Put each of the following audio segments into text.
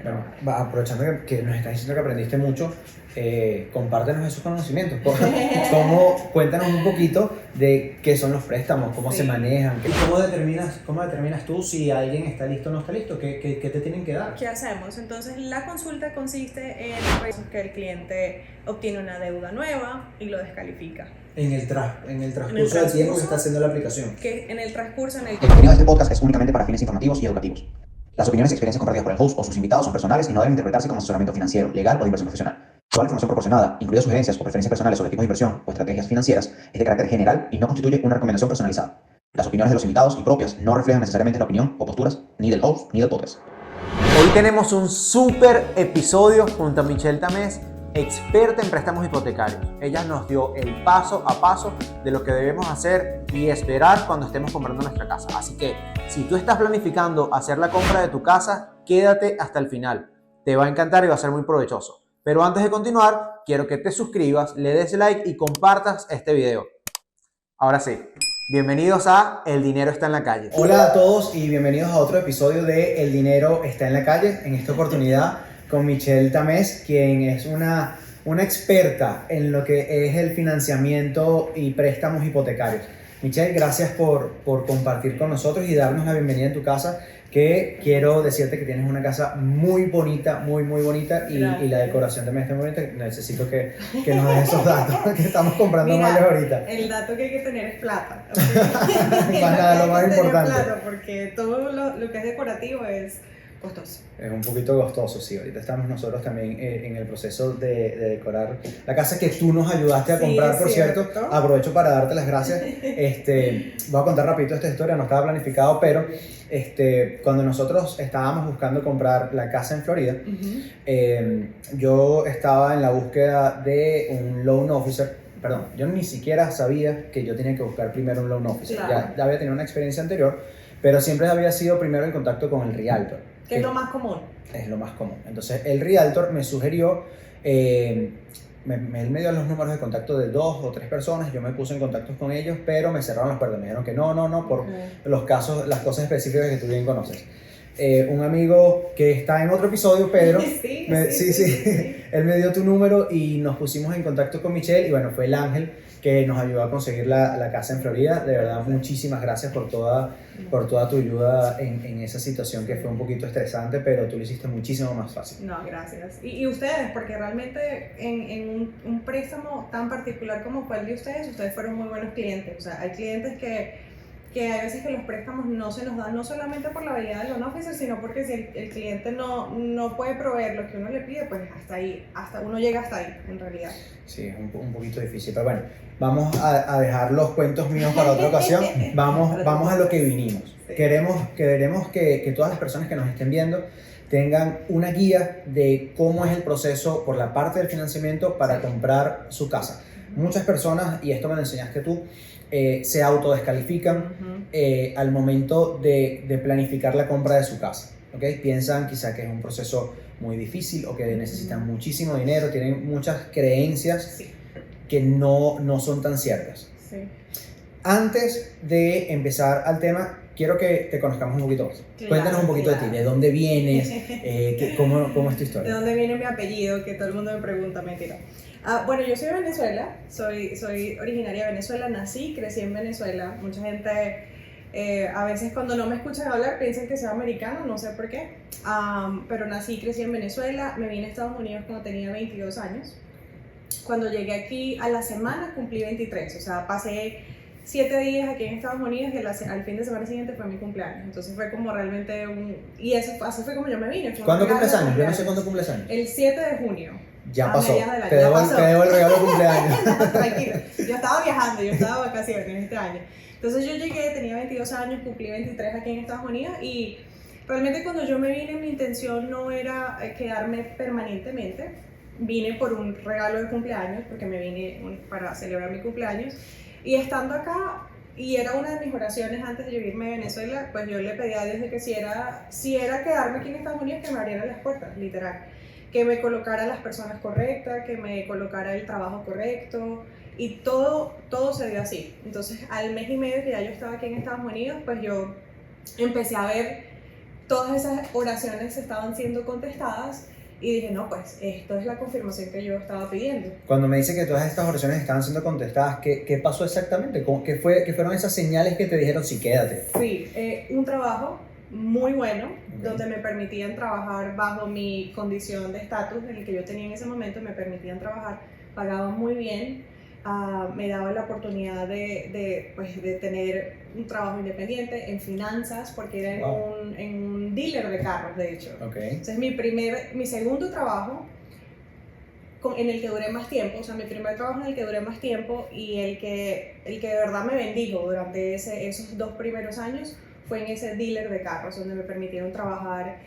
Bueno, aprovechando que nos estás diciendo que aprendiste mucho, compártenos esos conocimientos. Cuéntanos un poquito de qué son los préstamos, cómo se manejan. ¿Y cómo determinas tú si alguien está listo o no está listo? ¿Qué te tienen que dar? ¿Qué hacemos? Entonces, la consulta consiste en que el cliente obtiene una deuda nueva y lo descalifica. En el transcurso del tiempo que está haciendo la aplicación. En el transcurso en el El contenido de este podcast es únicamente para fines informativos y educativos. Las opiniones y experiencias compartidas por el host o sus invitados son personales y no deben interpretarse como asesoramiento financiero, legal o de inversión profesional. Toda la información proporcionada, incluidas sugerencias o preferencias personales sobre tipos de inversión o estrategias financieras, es de carácter general y no constituye una recomendación personalizada. Las opiniones de los invitados y propias no reflejan necesariamente la opinión o posturas ni del host ni del podcast. Hoy tenemos un súper episodio junto a Michelle Tamés, experta en préstamos hipotecarios. Ella nos dio el paso a paso de lo que debemos hacer y esperar cuando estemos comprando nuestra casa. Así que si tú estás planificando hacer la compra de tu casa, quédate hasta el final. Te va a encantar y va a ser muy provechoso. Pero antes de continuar, quiero que te suscribas, le des like y compartas este video. Ahora sí, bienvenidos a El Dinero Está en la Calle. Hola a todos y bienvenidos a otro episodio de El Dinero Está en la Calle. En esta oportunidad con Michelle Tamés, quien es una experta en lo que es el financiamiento y préstamos hipotecarios. Michelle, gracias por compartir con nosotros y darnos la bienvenida en tu casa, que quiero decirte que tienes una casa muy bonita, muy bonita y la decoración también está muy bonita. Necesito que nos des esos datos que estamos comprando muebles ahorita. El dato que hay que tener es plata. ¿Okay? Más nada, lo más importante. Plata, porque todo lo que es decorativo es costoso. Es un poquito costoso, sí. Ahorita estamos nosotros también en el proceso de decorar la casa que tú nos ayudaste a comprar, por cierto. Aprovecho para darte las gracias. Voy a contar rapidito esta historia, no estaba planificado, pero cuando nosotros estábamos buscando comprar la casa en Florida, yo estaba en la búsqueda de un loan officer. Perdón, yo ni siquiera sabía que yo tenía que buscar primero un loan officer. Claro. Ya había tenido una experiencia anterior, pero siempre había sido primero en contacto con el realtor. Que es lo más común. Es lo más común. Entonces, el realtor me sugirió, él me dio los números de contacto de 2 o 3 personas, yo me puse en contacto con ellos, pero me cerraron las puertas, me dijeron que no, por los casos, las cosas específicas que tú bien conoces. Un amigo que está en otro episodio, Pedro, sí, él me dio tu número y nos pusimos en contacto con Michelle y bueno, fue el ángel que nos ayudó a conseguir la casa en Florida. De verdad, muchísimas gracias por toda tu ayuda en esa situación que fue un poquito estresante, pero tú lo hiciste muchísimo más fácil. No, gracias. Y ustedes, porque realmente en un préstamo tan particular como fue el de ustedes fueron muy buenos clientes. O sea, hay clientes que hay veces que los préstamos no se nos dan, no solamente por la habilidad del loan officer, sino porque si el cliente no puede proveer lo que uno le pide, pues hasta uno llega hasta ahí, en realidad. Sí, es un poquito difícil, pero bueno, vamos a dejar los cuentos míos para otra ocasión. Vamos a lo que vinimos. Sí. Queremos que todas las personas que nos estén viendo tengan una guía de cómo es el proceso por la parte del financiamiento para comprar su casa. Muchas personas, y esto me lo enseñaste tú, se autodescalifican al momento de planificar la compra de su casa. ¿Okay? Piensan quizá que es un proceso muy difícil o que necesitan muchísimo dinero, tienen muchas creencias que no son tan ciertas. Sí. Antes de empezar al tema, quiero que te conozcamos un poquito más. Claro, cuéntanos un poquito de ti, de dónde vienes, cómo es tu historia. De dónde viene mi apellido, que todo el mundo me pregunta, mentira. Bueno, yo soy de Venezuela, soy originaria de Venezuela, nací, crecí en Venezuela. Mucha gente a veces cuando no me escuchan hablar piensan que soy americana, no sé por qué, pero nací y crecí en Venezuela. Me vine a Estados Unidos cuando tenía 22 años. Cuando llegué aquí a la semana cumplí 23, o sea, pasé 7 días aquí en Estados Unidos y al fin de semana siguiente fue mi cumpleaños. Entonces fue como realmente así fue como yo me vine. ¿Cuándo cumples años? Yo no sé cuándo cumples años. El 7 de junio. Ya pasó. Te debo el regalo de cumpleaños. Tranquilo. Yo estaba viajando, yo estaba de vacaciones este año. Entonces yo llegué, tenía 22 años, cumplí 23 aquí en Estados Unidos y realmente cuando yo me vine mi intención no era quedarme permanentemente. Vine por un regalo de cumpleaños, porque me vine para celebrar mi cumpleaños. Y estando acá, y era una de mis oraciones antes de irme a Venezuela, pues yo le pedí a Dios de que si era quedarme aquí en Estados Unidos, que me abriera las puertas, literal. Que me colocara las personas correctas, que me colocara el trabajo correcto, y todo se dio así. Entonces, al mes y medio que ya yo estaba aquí en Estados Unidos, pues yo empecé a ver todas esas oraciones estaban siendo contestadas y dije, no, pues esto es la confirmación que yo estaba pidiendo. Cuando me dice que todas estas oraciones estaban siendo contestadas, ¿qué pasó exactamente? ¿Qué fueron esas señales que te dijeron sí, quédate? Fui un trabajo muy bueno, donde me permitían trabajar bajo mi condición de estatus en el que yo tenía en ese momento, me permitían trabajar, pagaban muy bien, me daban la oportunidad de tener un trabajo independiente en finanzas, porque era en un dealer de carros, de hecho. Okay. Entonces mi segundo trabajo en el que duré más tiempo, o sea, mi primer trabajo en el que duré más tiempo y el que de verdad me bendijo durante esos 2 primeros años fue en ese dealer de carros, donde me permitieron trabajar,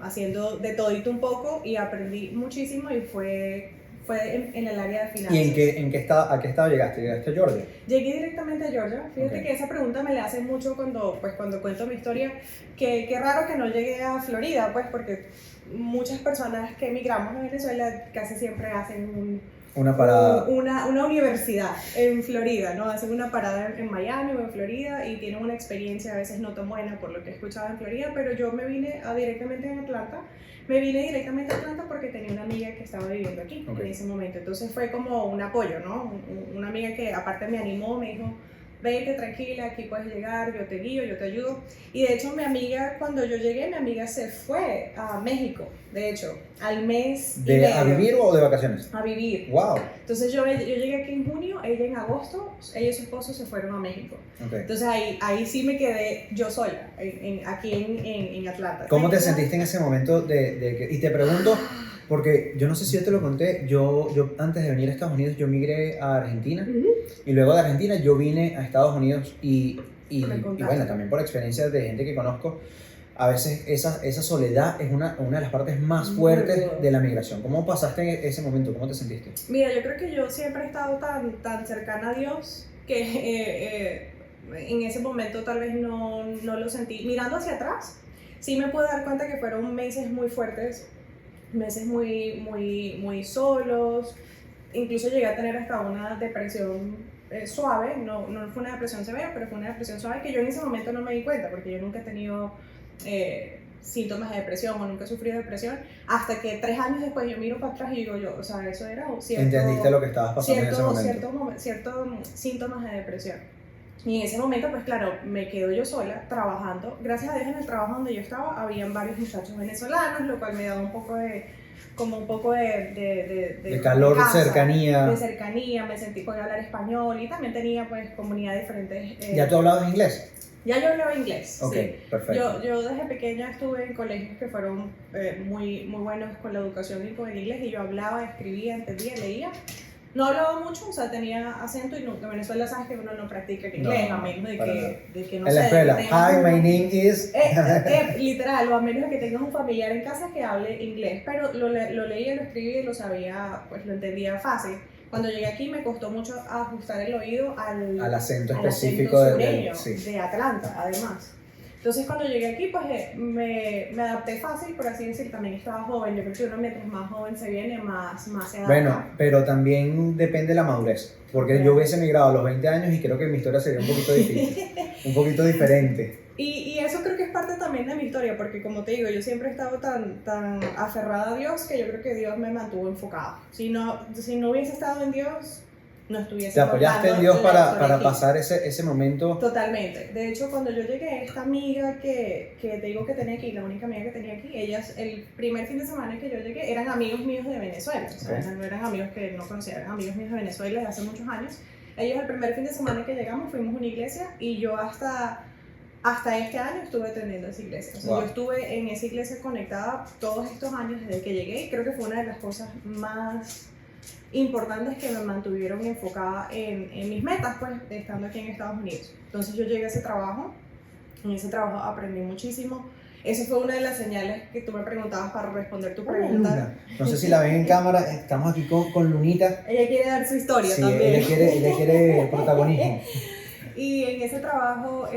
haciendo de todito un poco y aprendí muchísimo y fue en el área de finanzas. ¿Y a qué estado llegaste? ¿Llegaste a Georgia? Llegué directamente a Georgia. Fíjate Okay. que esa pregunta me la hacen mucho cuando cuento mi historia, que qué raro que no llegué a Florida, pues porque muchas personas que emigramos a Venezuela casi siempre hacen Una parada. una universidad en Florida, ¿no? Hacen una parada en Miami o en Florida y tienen una experiencia a veces no tan buena por lo que he escuchado en Florida, pero yo me vine directamente a Atlanta. Me vine directamente a Atlanta porque tenía una amiga que estaba viviendo aquí en ese momento. Entonces fue como un apoyo, ¿no? Una amiga que aparte me animó, me dijo, vete tranquila, aquí puedes llegar, yo te guío, yo te ayudo. Y de hecho mi amiga, cuando yo llegué, mi amiga se fue a México, de hecho, al mes y medio. ¿A vivir o de vacaciones? A vivir. Wow. Entonces yo llegué aquí en junio, ella en agosto, ella y su esposo se fueron a México. Okay. Entonces ahí sí me quedé yo sola, aquí en Atlanta. ¿Cómo te sentiste en ese momento y te pregunto, porque yo no sé si yo te lo conté, yo antes de venir a Estados Unidos, yo migré a Argentina, y luego de Argentina yo vine a Estados Unidos y bueno, también por experiencias de gente que conozco, a veces esa soledad es una de las partes más fuertes de la migración. ¿Cómo pasaste ese momento? ¿Cómo te sentiste? Mira, yo creo que yo siempre he estado tan cercana a Dios que en ese momento tal vez no lo sentí. Mirando hacia atrás, sí me puedo dar cuenta que fueron meses muy fuertes, meses muy solos, incluso llegué a tener hasta una depresión suave, no fue una depresión severa, pero fue una depresión suave que yo en ese momento no me di cuenta, porque yo nunca he tenido síntomas de depresión o nunca he sufrido depresión, hasta que 3 años después yo miro para atrás y digo yo, o sea, eso era cierto... ¿Entendiste lo que estabas pasando en ese momento? Ciertos síntomas de depresión. Y en ese momento, pues claro, me quedo yo sola trabajando. Gracias a Dios, en el trabajo donde yo estaba, habían varios muchachos venezolanos, lo cual me daba un poco de calor, de casa, cercanía. De cercanía, me sentí podía hablar español y también tenía pues comunidad diferentes. ¿Ya tú hablabas inglés? Ya yo hablaba inglés. Ok, sí. perfecto. Yo desde pequeña estuve en colegios que fueron muy buenos con la educación y con el inglés, y yo hablaba, escribía, entendía, leía. No hablaba mucho, o sea, tenía acento, y en Venezuela sabes que uno no practica el inglés, a menos de que no sé. En la escuela, hi, my name is... Literal, o a menos de que tengas un familiar en casa que hable inglés, pero lo leía, lo escribía y lo sabía, pues lo entendía fácil. Cuando llegué aquí me costó mucho ajustar el oído al acento específico sureño, sí. de Atlanta, además. Entonces cuando llegué aquí, pues me adapté fácil, por así decir. También estaba joven. Yo creo que uno mientras más joven se viene, más se adapta. Bueno, pero también depende de la madurez, porque yo hubiese migrado a los 20 años y creo que mi historia sería un poquito difícil, un poquito diferente. Y eso creo que es parte también de mi historia, porque como te digo, yo siempre he estado tan aferrada a Dios que yo creo que Dios me mantuvo enfocada. Si no hubiese estado en Dios, no estuviese. ¿Te apoyaste en Dios para pasar ese momento? Totalmente. De hecho, cuando yo llegué, esta amiga que te digo que tenía aquí, la única amiga que tenía aquí, ellas el primer fin de semana que yo llegué eran amigos míos de Venezuela. O sea, no eran amigos que no conocía, eran amigos míos de Venezuela de hace muchos años. Ellos el primer fin de semana que llegamos fuimos a una iglesia, y yo hasta este año estuve atendiendo esa iglesia. O sea, yo estuve en esa iglesia conectada todos estos años desde que llegué, y creo que fue una de las cosas más importantes que me mantuvieron enfocada en mis metas, pues, estando aquí en Estados Unidos. Entonces yo llegué a ese trabajo, en ese trabajo aprendí muchísimo. Eso fue una de las señales que tú me preguntabas para responder tu pregunta. Luna. No sé si la ven en cámara, estamos aquí con Lunita. Ella quiere dar su historia, sí, también. Ella quiere protagonismo. Y en ese trabajo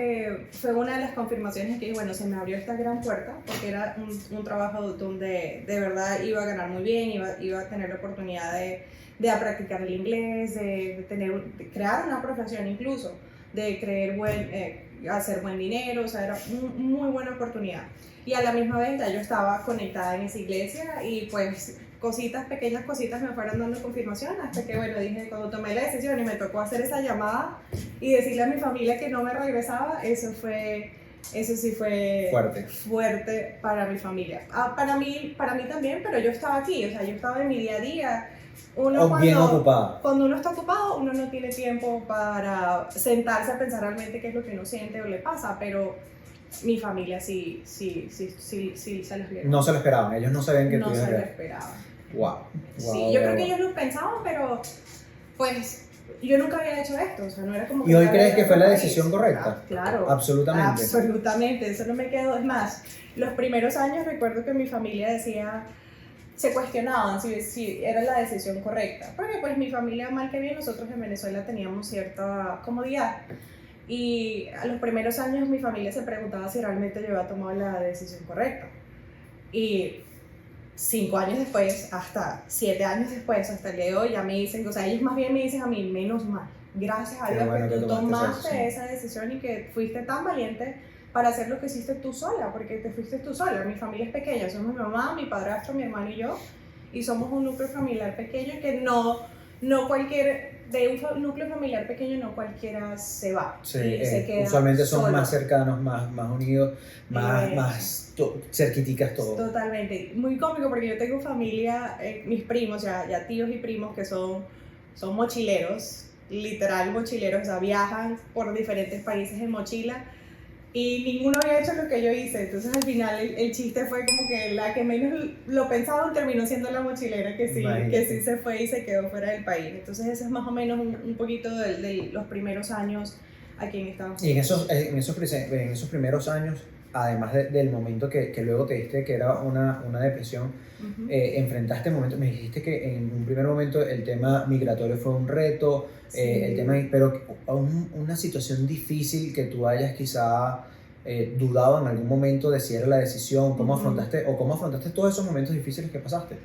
fue una de las confirmaciones que, bueno, se me abrió esta gran puerta, porque era un trabajo donde de verdad iba a ganar muy bien, iba a tener la oportunidad de practicar el inglés, de crear una profesión incluso, de hacer buen dinero, o sea, era muy buena oportunidad. Y a la misma vez ya yo estaba conectada en esa iglesia y pues pequeñas cositas me fueron dando confirmación hasta que, bueno, dije, cuando tomé la decisión y me tocó hacer esa llamada y decirle a mi familia que no me regresaba, eso sí fue fuerte para mi familia. Para mí también, pero yo estaba aquí, o sea, yo estaba en mi día a día. Bien ocupada. Cuando uno está ocupado, uno no tiene tiempo para sentarse a pensar realmente qué es lo que uno siente o le pasa, pero mi familia sí se lo esperaban. No se lo esperaban, ellos no sabían que tú ibas a No se lo ver. esperaban. Wow. Sí, yo creo que ellos lo pensaban, pero pues yo nunca había hecho esto, o sea, no era como que... ¿Y hoy crees que fue la decisión correcta? Claro. Absolutamente. Absolutamente, eso no me quedó. Es más, los primeros años recuerdo que mi familia decía, se cuestionaban si era la decisión correcta, porque pues mi familia, mal que bien, nosotros en Venezuela teníamos cierta comodidad. Y a los primeros años mi familia se preguntaba si realmente yo había tomado la decisión correcta. Y 5 años después, hasta 7 años después, hasta el día de hoy, ya me dicen, o sea, ellos más bien me dicen a mí, menos mal, gracias a Dios que tú tomaste esa decisión y que fuiste tan valiente para hacer lo que hiciste tú sola, porque te fuiste tú sola. Mi familia es pequeña, somos mi mamá, mi padrastro, mi hermano y yo, y somos un núcleo familiar pequeño que de un núcleo familiar pequeño no cualquiera se va. Sí, se queda usualmente son solo. más cercanos, más unidos, más cerquiticas todos. Totalmente. Muy cómico porque yo tengo familia, mis primos, ya tíos y primos que son mochileros, literal mochileros, o sea, viajan por diferentes países en mochila. Y ninguno había hecho lo que yo hice, entonces al final el chiste fue como que la que menos lo pensaban terminó siendo la mochilera que sí se fue y se quedó fuera del país. Entonces ese es más o menos un poquito de los primeros años aquí en Estados Unidos. Y en esos primeros años, además del momento que luego te diste que era una depresión, enfrentaste momentos, me dijiste que en un primer momento el tema migratorio fue un reto, el tema, pero una situación difícil que tú hayas quizá dudado en algún momento de si era la decisión, cómo afrontaste todos esos momentos difíciles que pasaste.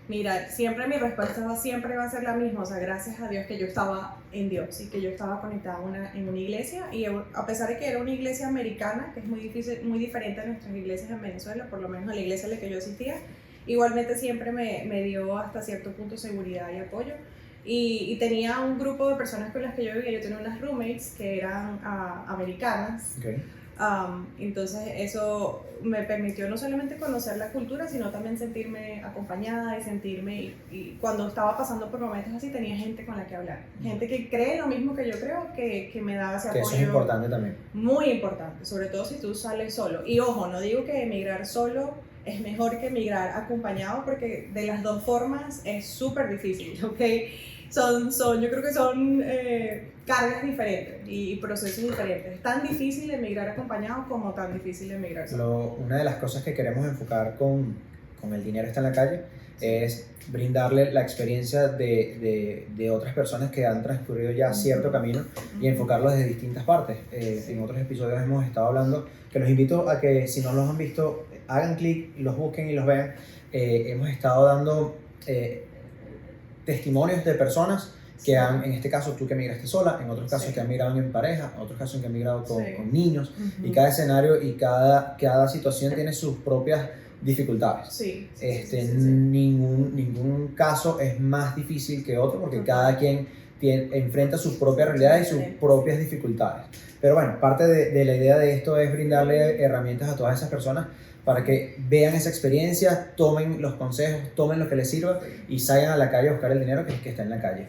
Mira, siempre mi respuesta siempre va a ser la misma, o sea, gracias a Dios que yo estaba en Dios y que yo estaba conectada en una iglesia, y a pesar de que era una iglesia americana, que es muy diferente a nuestras iglesias en Venezuela, por lo menos a la iglesia a la que yo asistía, igualmente siempre me dio hasta cierto punto seguridad y apoyo. Y tenía un grupo de personas con las que yo vivía, yo tenía unas roommates que eran americanas. Okay. Entonces eso me permitió no solamente conocer la cultura, sino también sentirme acompañada y cuando estaba pasando por momentos así tenía gente con la que hablar, gente que cree lo mismo que yo creo, que me daba ese apoyo. Que eso es importante también. Muy importante, sobre todo si tú sales solo. Y ojo, no digo que emigrar solo es mejor que emigrar acompañado, porque de las dos formas es súper difícil, ¿ok? Yo creo que son cargas diferentes y procesos diferentes. Es tan difícil emigrar acompañado como tan difícil emigrar solo. Una de las cosas que queremos enfocar con El Dinero Está en la Calle es brindarle la experiencia de otras personas que han transcurrido ya cierto camino y enfocarlo desde distintas partes. En otros episodios hemos estado hablando, que los invito a que si no los han visto, hagan clic, los busquen y los vean. Hemos estado dando testimonios de personas que han, en este caso tú que emigraste sola, en otros casos que han migrado en pareja, en otros casos que han migrado con niños, y cada escenario y cada situación tiene sus propias dificultades. Ningún caso es más difícil que otro, porque cada quien enfrenta sus propias realidades y sus propias dificultades. Pero bueno, parte de la idea de esto es brindarle herramientas a todas esas personas para que vean esa experiencia, tomen los consejos, tomen lo que les sirva y salgan a la calle a buscar el dinero que está en la calle.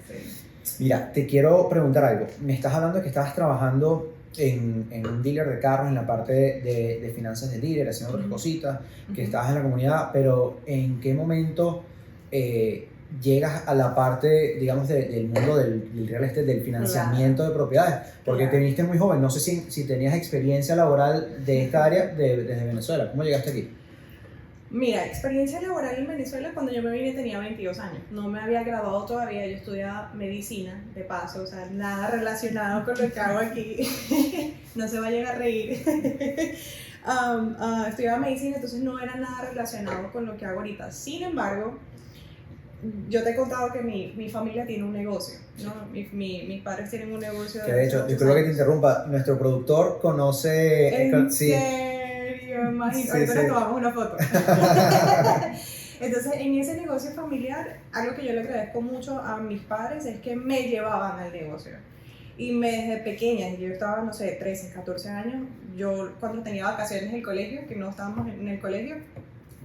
Mira, te quiero preguntar algo. Me estás hablando de que estabas trabajando en un dealer de carros, en la parte de finanzas de dealer, haciendo otras cositas, que estabas en la comunidad, pero ¿en qué momento llegas a la parte, digamos, del mundo del real estate, del financiamiento de propiedades? Porque te viniste muy joven, no sé si tenías experiencia laboral de esta área desde Venezuela. ¿Cómo llegaste aquí? Mira, experiencia laboral en Venezuela, cuando yo me vine tenía 22 años, no me había graduado todavía, yo estudiaba medicina de paso, o sea, nada relacionado con lo que hago aquí, no se vayan a reír. Estudiaba medicina, entonces no era nada relacionado con lo que hago ahorita. Sin embargo, yo te he contado que mi familia tiene un negocio, ¿no? Mis padres tienen un negocio. Que de hecho, disculpa que te interrumpa, nuestro productor conoce... ¿En sí. serio? Imagínate, Sí, ahorita sí. le tomamos una foto. Entonces, en ese negocio familiar, algo que yo le agradezco mucho a mis padres es que me llevaban al negocio. Y desde pequeña, yo estaba, no sé, 13, 14 años, yo cuando tenía vacaciones en el colegio, que no estábamos en el colegio,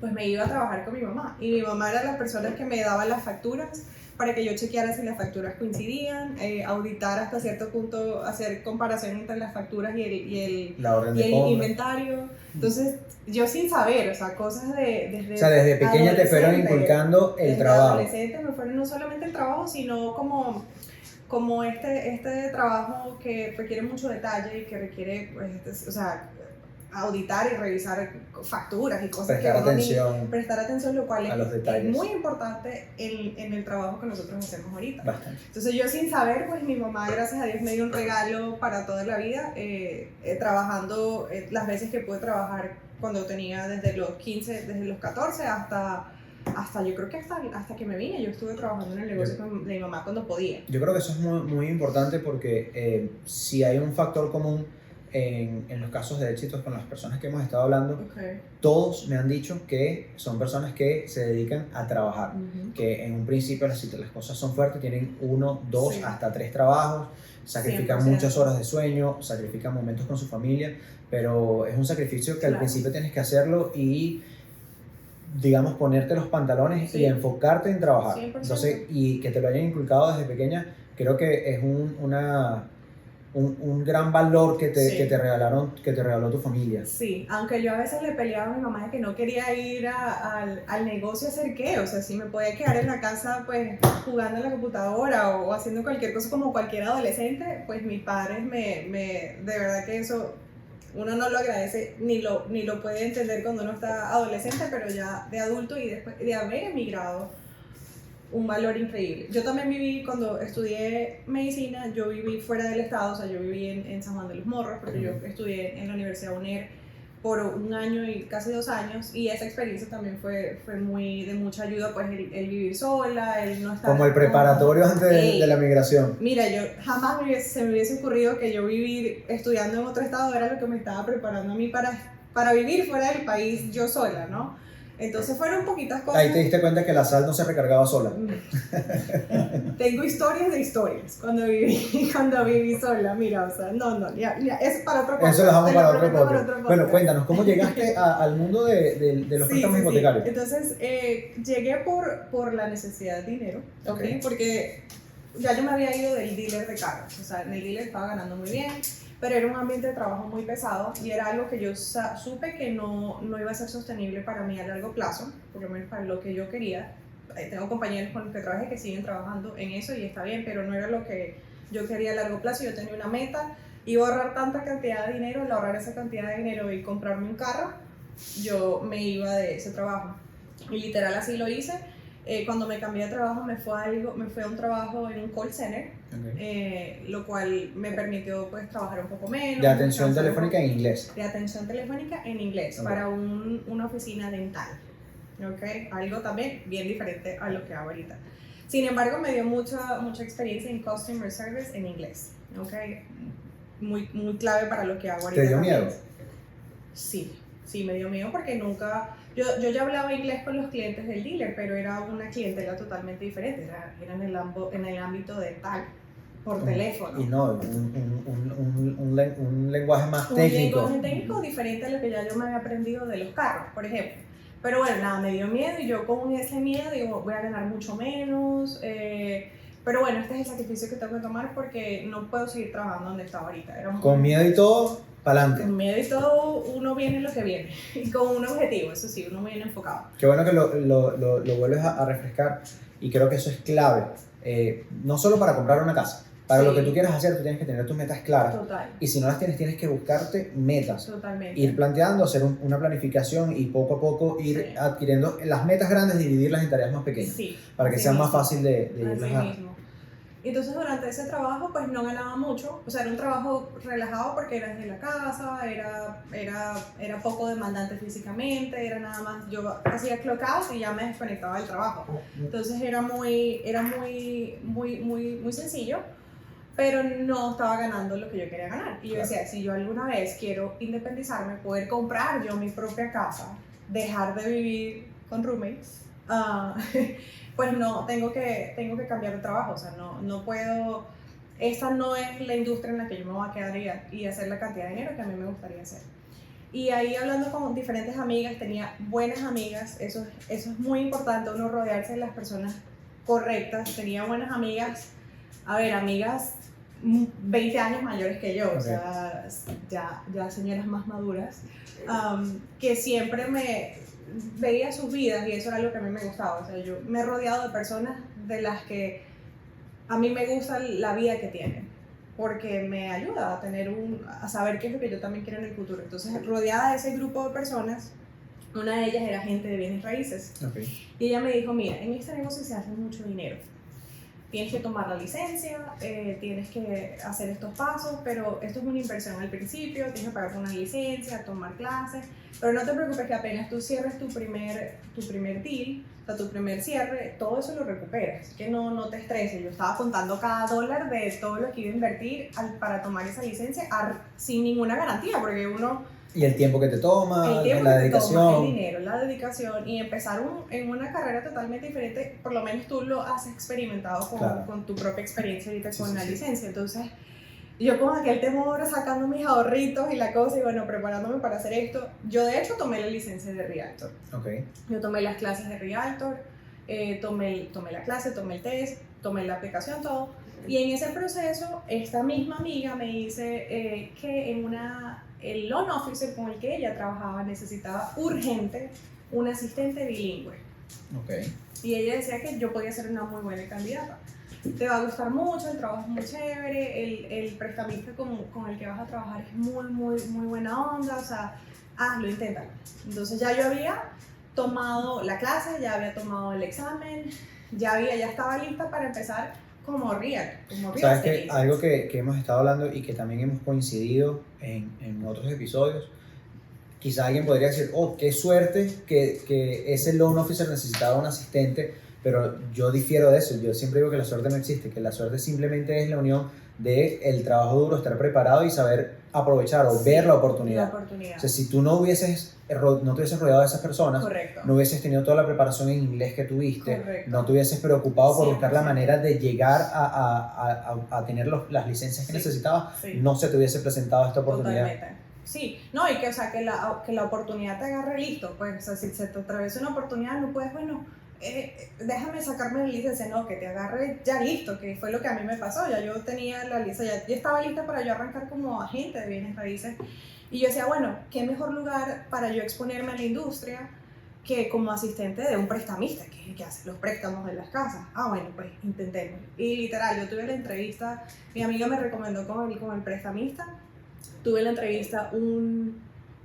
pues me iba a trabajar con mi mamá. Y mi mamá era la persona que me daba las facturas para que yo chequeara si las facturas coincidían, auditar hasta cierto punto, hacer comparación entre las facturas y La orden el de compra. inventario. Entonces, yo sin saber, o sea, cosas O sea, desde pequeña te fueron adolescente, inculcando el desde trabajo. adolescente me fueron no solamente el trabajo, sino como este trabajo que requiere mucho detalle y que requiere, pues, o sea, auditar y revisar facturas y cosas Prestar que uno atención prestar atención, lo cual a los es detalles. muy importante en el trabajo que nosotros hacemos ahorita. Bastante. Entonces yo sin saber, pues mi mamá, gracias a Dios, me dio un regalo para toda la vida, trabajando las veces que pude trabajar cuando tenía desde los 15, desde los 14 hasta yo creo que hasta que me vine, yo estuve trabajando en el negocio de mi mamá cuando podía. Yo creo que eso es muy, muy importante porque si hay un factor común en los casos de éxitos con las personas que hemos estado hablando, Okay. todos me han dicho que son personas que se dedican a trabajar, Ujú. que en un principio las cosas son fuertes, tienen 1, 2, Sí. hasta 3 trabajos, sacrifican 100%. muchas horas de sueño, sacrifican momentos con su familia, pero es un sacrificio que al Claro. principio tienes que hacerlo y, digamos, ponerte los pantalones Sí. y enfocarte en trabajar. 100%. Entonces, y que te lo hayan inculcado desde pequeña, creo que es un gran valor que Sí. te regaló tu familia. Sí, aunque yo a veces le peleaba a mi mamá de que no quería ir al negocio a hacer qué, o sea, si me podía quedar en la casa pues jugando en la computadora o haciendo cualquier cosa como cualquier adolescente, pues mis padres de verdad que eso uno no lo agradece ni lo puede entender cuando uno está adolescente, pero ya de adulto y después de haber emigrado, un valor increíble. Yo también viví, cuando estudié medicina, yo viví fuera del estado, o sea, yo viví en San Juan de los Morros, porque yo estudié en la Universidad UNER por 1 año y casi 2 años, y esa experiencia también fue muy de mucha ayuda, pues el vivir sola, el no estar... Como el preparatorio antes de la migración. Mira, yo jamás se me hubiese ocurrido que yo vivir estudiando en otro estado era lo que me estaba preparando a mí para vivir fuera del país yo sola, ¿no? Entonces fueron poquitas cosas. Ahí te diste cuenta que la sal no se recargaba sola. Tengo historias de historias cuando viví sola, mira, o sea, no, ya, es para otro podcast. Eso lo dejamos te lo para otro prometo podcast. podcast. Bueno, cuéntanos, ¿cómo llegaste al mundo de los préstamos hipotecarios? Entonces, llegué por la necesidad de dinero, ¿ok? Ok. Porque ya yo me había ido del dealer de carros, o sea, en el dealer estaba ganando muy bien, pero era un ambiente de trabajo muy pesado y era algo que yo supe que no iba a ser sostenible para mí a largo plazo, por lo menos para lo que yo quería. Tengo compañeros con los que trabajé que siguen trabajando en eso y está bien, pero no era lo que yo quería a largo plazo. Yo tenía una meta, iba a ahorrar tanta cantidad de dinero, al ahorrar esa cantidad de dinero y comprarme un carro, yo me iba de ese trabajo. Y literal así lo hice. Cuando me cambié de trabajo me fue a un trabajo en un call center, Okay. lo cual me permitió pues trabajar un poco menos. De atención descansar un telefónica en inglés. de atención telefónica en inglés, Ok. para una oficina dental, ¿ok? Algo también bien diferente a lo que hago ahorita. Sin embargo, me dio mucha experiencia en customer service en inglés, ¿ok? Muy clave para lo que hago ahorita. ¿Te dio también. miedo? Sí, me dio miedo porque nunca... Yo ya hablaba inglés con los clientes del dealer, pero era una clientela totalmente diferente, era en el ámbito dental, por teléfono. Y no, un lenguaje más técnico. Un lenguaje técnico diferente a lo que ya yo me había aprendido de los carros, por ejemplo. Pero bueno, nada, me dio miedo y yo con ese miedo digo, voy a ganar mucho menos. Pero bueno, este es el sacrificio que tengo que tomar porque no puedo seguir trabajando donde estaba ahorita. Con miedo y todo, para adelante. Con miedo y todo, uno viene lo que viene. Y con un objetivo, eso sí, uno viene enfocado. Qué bueno que lo vuelves a refrescar y creo que eso es clave. No solo para comprar una casa. Para Sí. lo que tú quieras hacer, tú tienes que tener tus metas claras. Total, Y si no las tienes, tienes que buscarte metas. totalmente. Ir planteando, hacer una planificación y poco a poco ir Sí. adquiriendo las metas grandes, dividirlas en tareas más pequeñas. Sí, Para que así sea más mismo. fácil de Así irlas mismo. Y entonces durante ese trabajo pues no ganaba mucho, o sea, era un trabajo relajado porque era desde la casa, era poco demandante físicamente, era nada más, yo hacía clock out y ya me desconectaba del trabajo. Entonces era muy sencillo, pero no estaba ganando lo que yo quería ganar. Y yo decía, si yo alguna vez quiero independizarme, poder comprar yo mi propia casa, dejar de vivir con roommates, pues no, tengo que cambiar de trabajo, o sea, no puedo, esta no es la industria en la que yo me voy a quedar y hacer la cantidad de dinero que a mí me gustaría hacer. Y ahí hablando con diferentes amigas, tenía buenas amigas, eso es muy importante, uno rodearse de las personas correctas, tenía buenas amigas, amigas 20 años mayores que yo, o sea, ya señoras más maduras, que siempre me veía sus vidas y eso era lo que a mí me gustaba, o sea, yo me he rodeado de personas de las que a mí me gusta la vida que tienen, porque me ayuda a saber qué es lo que yo también quiero en el futuro. Entonces, rodeada de ese grupo de personas, una de ellas era agente de bienes raíces, y ella me dijo, mira, en este negocio se hace mucho dinero, tienes que tomar la licencia, tienes que hacer estos pasos, pero esto es una inversión al principio, tienes que pagar una licencia, tomar clases, pero no te preocupes que apenas tú cierres tu primer deal, o sea, tu primer cierre, todo eso lo recuperas, así que no te estreses. Yo estaba contando cada dólar de todo lo que iba a invertir para tomar esa licencia sin ninguna garantía, porque uno... Y el tiempo que te toma, el tiempo la que dedicación. Te toma, el dinero, la dedicación, y empezar en una carrera totalmente diferente, por lo menos tú lo has experimentado con tu propia experiencia ahorita con la licencia. Entonces, yo con aquel temor sacando mis ahorritos y la cosa, y bueno, preparándome para hacer esto, yo de hecho tomé la licencia de Realtor. Yo tomé las clases de Realtor, tomé la clase, tomé el test, tomé la aplicación, todo. Y en ese proceso, esta misma amiga me dice que el loan officer con el que ella trabajaba necesitaba urgente un asistente bilingüe. Y ella decía que yo podía ser una muy buena candidata. Te va a gustar mucho, el trabajo es muy chévere, el prestamista con el que vas a trabajar es muy buena onda, o sea, hazlo, inténtalo. Entonces ya yo había tomado la clase, ya había tomado el examen, ya estaba lista para empezar como real. Sabes que algo que hemos estado hablando y que también hemos coincidido en otros episodios, quizá alguien podría decir, oh, qué suerte que ese loan officer necesitaba un asistente, pero yo difiero de eso. Yo siempre digo que la suerte no existe, que la suerte simplemente es la unión del trabajo duro, estar preparado y saber aprovechar o ver la oportunidad. O sea, si tú no te hubieses rodeado de esas personas, correcto, no hubieses tenido toda la preparación en inglés que tuviste, correcto, no te hubieses preocupado por 100%. buscar la manera de llegar a tener las licencias que necesitabas, no se te hubiese presentado esta oportunidad. Totalmente. Sí, no, y que la oportunidad te agarre listo, pues, o sea, si se te atraviesa una oportunidad, no puedes, déjame sacarme la licencia, no, que te agarre ya listo, que fue lo que a mí me pasó. Ya yo tenía la licencia, ya estaba lista para yo arrancar como agente de bienes raíces, y yo decía, bueno, qué mejor lugar para yo exponerme a la industria que como asistente de un prestamista que hace los préstamos de las casas. Bueno, pues intentemos. Y literal, yo tuve la entrevista, mi amiga me recomendó con el prestamista, tuve la entrevista un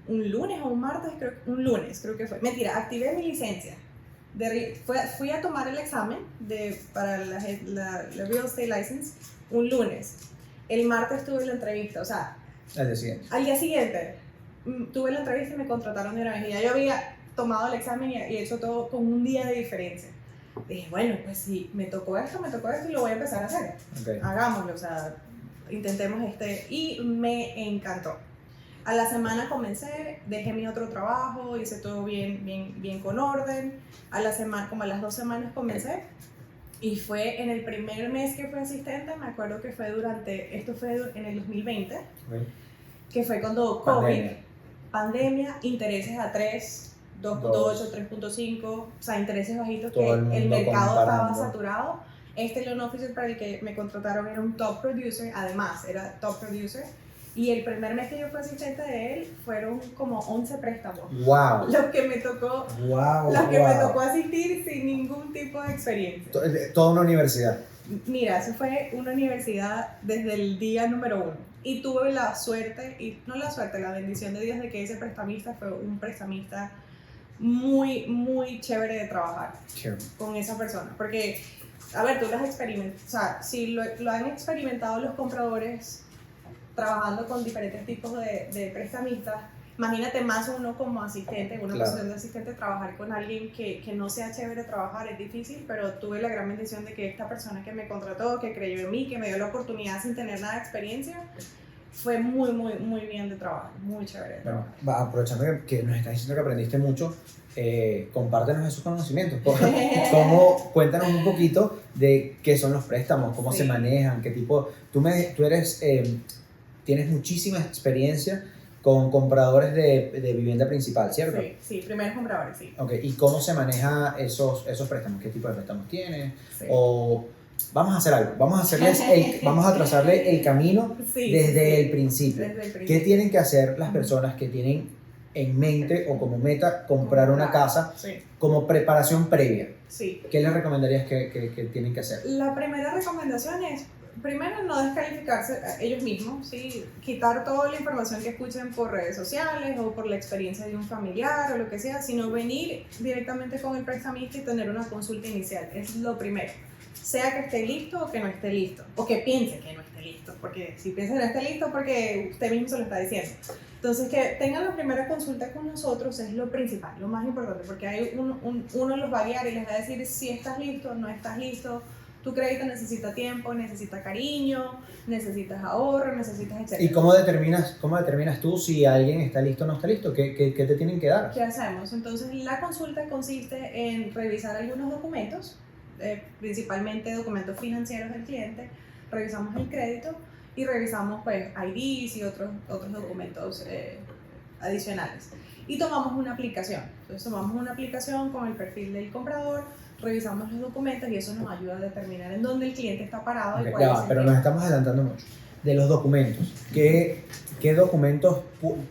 lunes o un martes, un lunes creo que fue. Mentira, activé mi licencia. Fui a tomar el examen para la Real Estate License un lunes. El martes tuve la entrevista, o sea, al día siguiente tuve la entrevista y me contrataron de una vez. Y ya yo había tomado el examen y hecho todo con un día de diferencia. Dije, bueno, pues si me tocó esto y lo voy a empezar a hacer. Hagámoslo, o sea, intentemos y me encantó. A la semana comencé, dejé mi otro trabajo, hice todo bien con orden. Como a las 2 semanas comencé, y fue en el primer mes que fui asistente, me acuerdo que fue esto fue en el 2020, que fue cuando COVID, pandemia, intereses a 3, 2.8, 3.5, o sea, intereses bajitos, que el mercado estaba saturado. Este loan officer para el que me contrataron era un top producer, además era top producer, y el primer mes que yo fui asistente de él fueron como 11 préstamos. ¡Wow! Los que me tocó asistir sin ningún tipo de experiencia. Toda una universidad. Mira, eso fue una universidad desde el día número 1. Y tuve la bendición de Dios de que ese prestamista fue un prestamista muy chévere de trabajar con esa persona. Porque a ver, tú lo has experimentado, o sea, si lo han experimentado los compradores trabajando con diferentes tipos de prestamistas, imagínate más uno como asistente, en una Claro. posición de asistente, trabajar con alguien que no sea chévere trabajar es difícil, pero tuve la gran bendición de que esta persona que me contrató, que creyó en mí, que me dio la oportunidad sin tener nada de experiencia, fue muy, muy, muy bien de trabajo, muy chévere. Bueno, aprovechando que nos estás diciendo que aprendiste mucho, compártenos esos conocimientos. Cuéntanos un poquito de qué son los préstamos, cómo Sí. se manejan, qué tipo. Tú eres, tienes muchísima experiencia con compradores de vivienda principal, ¿cierto? Sí, sí, primeros compradores, sí. Ok, ¿y cómo se maneja esos préstamos? ¿Qué tipo de préstamos tienes? Sí. O vamos a hacer algo, vamos a trazarle el camino Sí, desde sí, el principio. desde el ¿Qué principio. tienen que hacer las personas que tienen en mente o como meta comprar una casa Sí, como preparación previa? sí. ¿Qué les recomendarías que tienen que hacer? La primera recomendación es, primero, no descalificarse a ellos mismos, ¿sí? Quitar toda la información que escuchen por redes sociales o por la experiencia de un familiar o lo que sea, sino venir directamente con el prestamista y tener una consulta inicial. Es lo primero. Sea que esté listo o que no esté listo, o que piense que no esté listo, porque si piensa que no esté listo, porque usted mismo se lo está diciendo. Entonces, que tengan la primera consulta con nosotros es lo principal, lo más importante, porque hay uno los va a guiar y les va a decir si estás listo, no estás listo. Tu crédito necesita tiempo, necesita cariño, necesitas ahorro, necesitas etc. ¿Y cómo determinas tú si alguien está listo o no está listo? ¿Qué te tienen que dar? ¿Qué hacemos? Entonces, la consulta consiste en revisar algunos documentos, principalmente documentos financieros del cliente, revisamos el crédito y revisamos pues IDs y otros documentos adicionales. Y tomamos una aplicación. Entonces, tomamos una aplicación con el perfil del comprador, revisamos los documentos y eso nos ayuda a determinar en dónde el cliente está parado. Ok, y cuál ya es va, el pero tiempo. nos estamos adelantando mucho. De los documentos, ¿qué documentos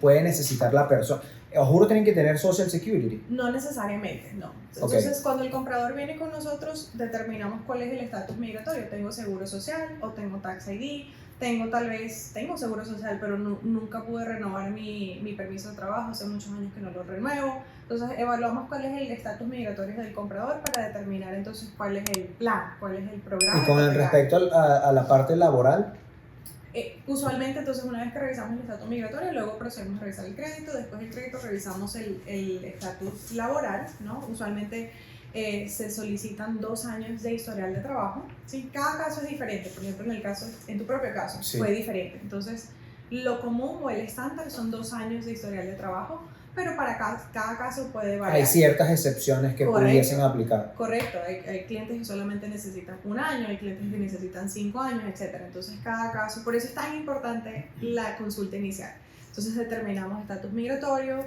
puede necesitar la persona? Os juro, tienen que tener Social Security. No necesariamente, no. Entonces, cuando el comprador viene con nosotros, determinamos cuál es el estatus migratorio. Tengo seguro social o tengo tax ID, tengo seguro social, pero nunca pude renovar mi permiso de trabajo, hace muchos años que no lo renuevo. Entonces, evaluamos cuál es el estatus migratorio del comprador para determinar entonces cuál es el plan, cuál es el programa. Y con el respecto a la parte laboral, Usualmente, entonces, una vez que revisamos el estatus migratorio, luego procedemos a revisar el crédito, después del crédito revisamos el estatus laboral, ¿no? Usualmente se solicitan 2 años de historial de trabajo, ¿sí? Cada caso es diferente, por ejemplo, en tu propio caso, sí, fue diferente. Entonces, lo común o el estándar son 2 años de historial de trabajo, pero para cada caso puede variar. hay ciertas excepciones que Correcto. pudiesen aplicar. Correcto, hay clientes que solamente necesitan 1 año, hay clientes que necesitan 5 años, etc. Entonces, cada caso, por eso es tan importante la consulta inicial. Entonces, determinamos estatus migratorio,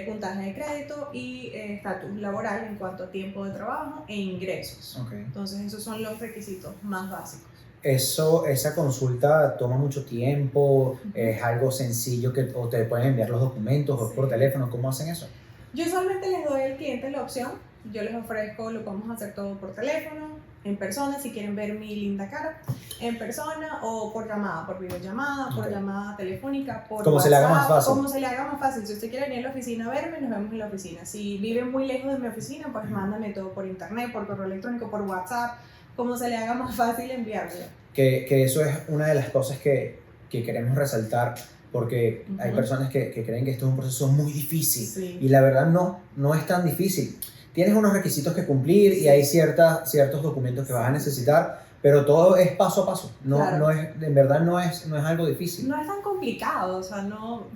puntaje de crédito y estatus laboral en cuanto a tiempo de trabajo e ingresos. Okay. Entonces, esos son los requisitos más básicos. Esa consulta toma mucho tiempo, es algo sencillo o te pueden enviar los documentos o Sí. por teléfono. ¿Cómo hacen eso? Yo usualmente les doy al cliente la opción, yo les ofrezco, lo podemos hacer todo por teléfono, en persona, si quieren ver mi linda cara, en persona o por llamada, por videollamada, por Ok. llamada telefónica, por Como WhatsApp, se le haga más fácil. como se le haga más fácil. Si usted quiere venir a la oficina a verme, nos vemos en la oficina. Si vive muy lejos de mi oficina, pues mándame todo por internet, por correo electrónico, por WhatsApp, como se le haga más fácil enviarlo. Que eso es una de las cosas que queremos resaltar, porque hay Ujú. personas que creen que esto es un proceso muy difícil. Sí. Y la verdad no es tan difícil. Tienes unos requisitos que cumplir y Sí. hay ciertos documentos que vas a necesitar, pero todo es paso a paso. Claro. En verdad no es algo difícil. No es tan complicado, o sea, no,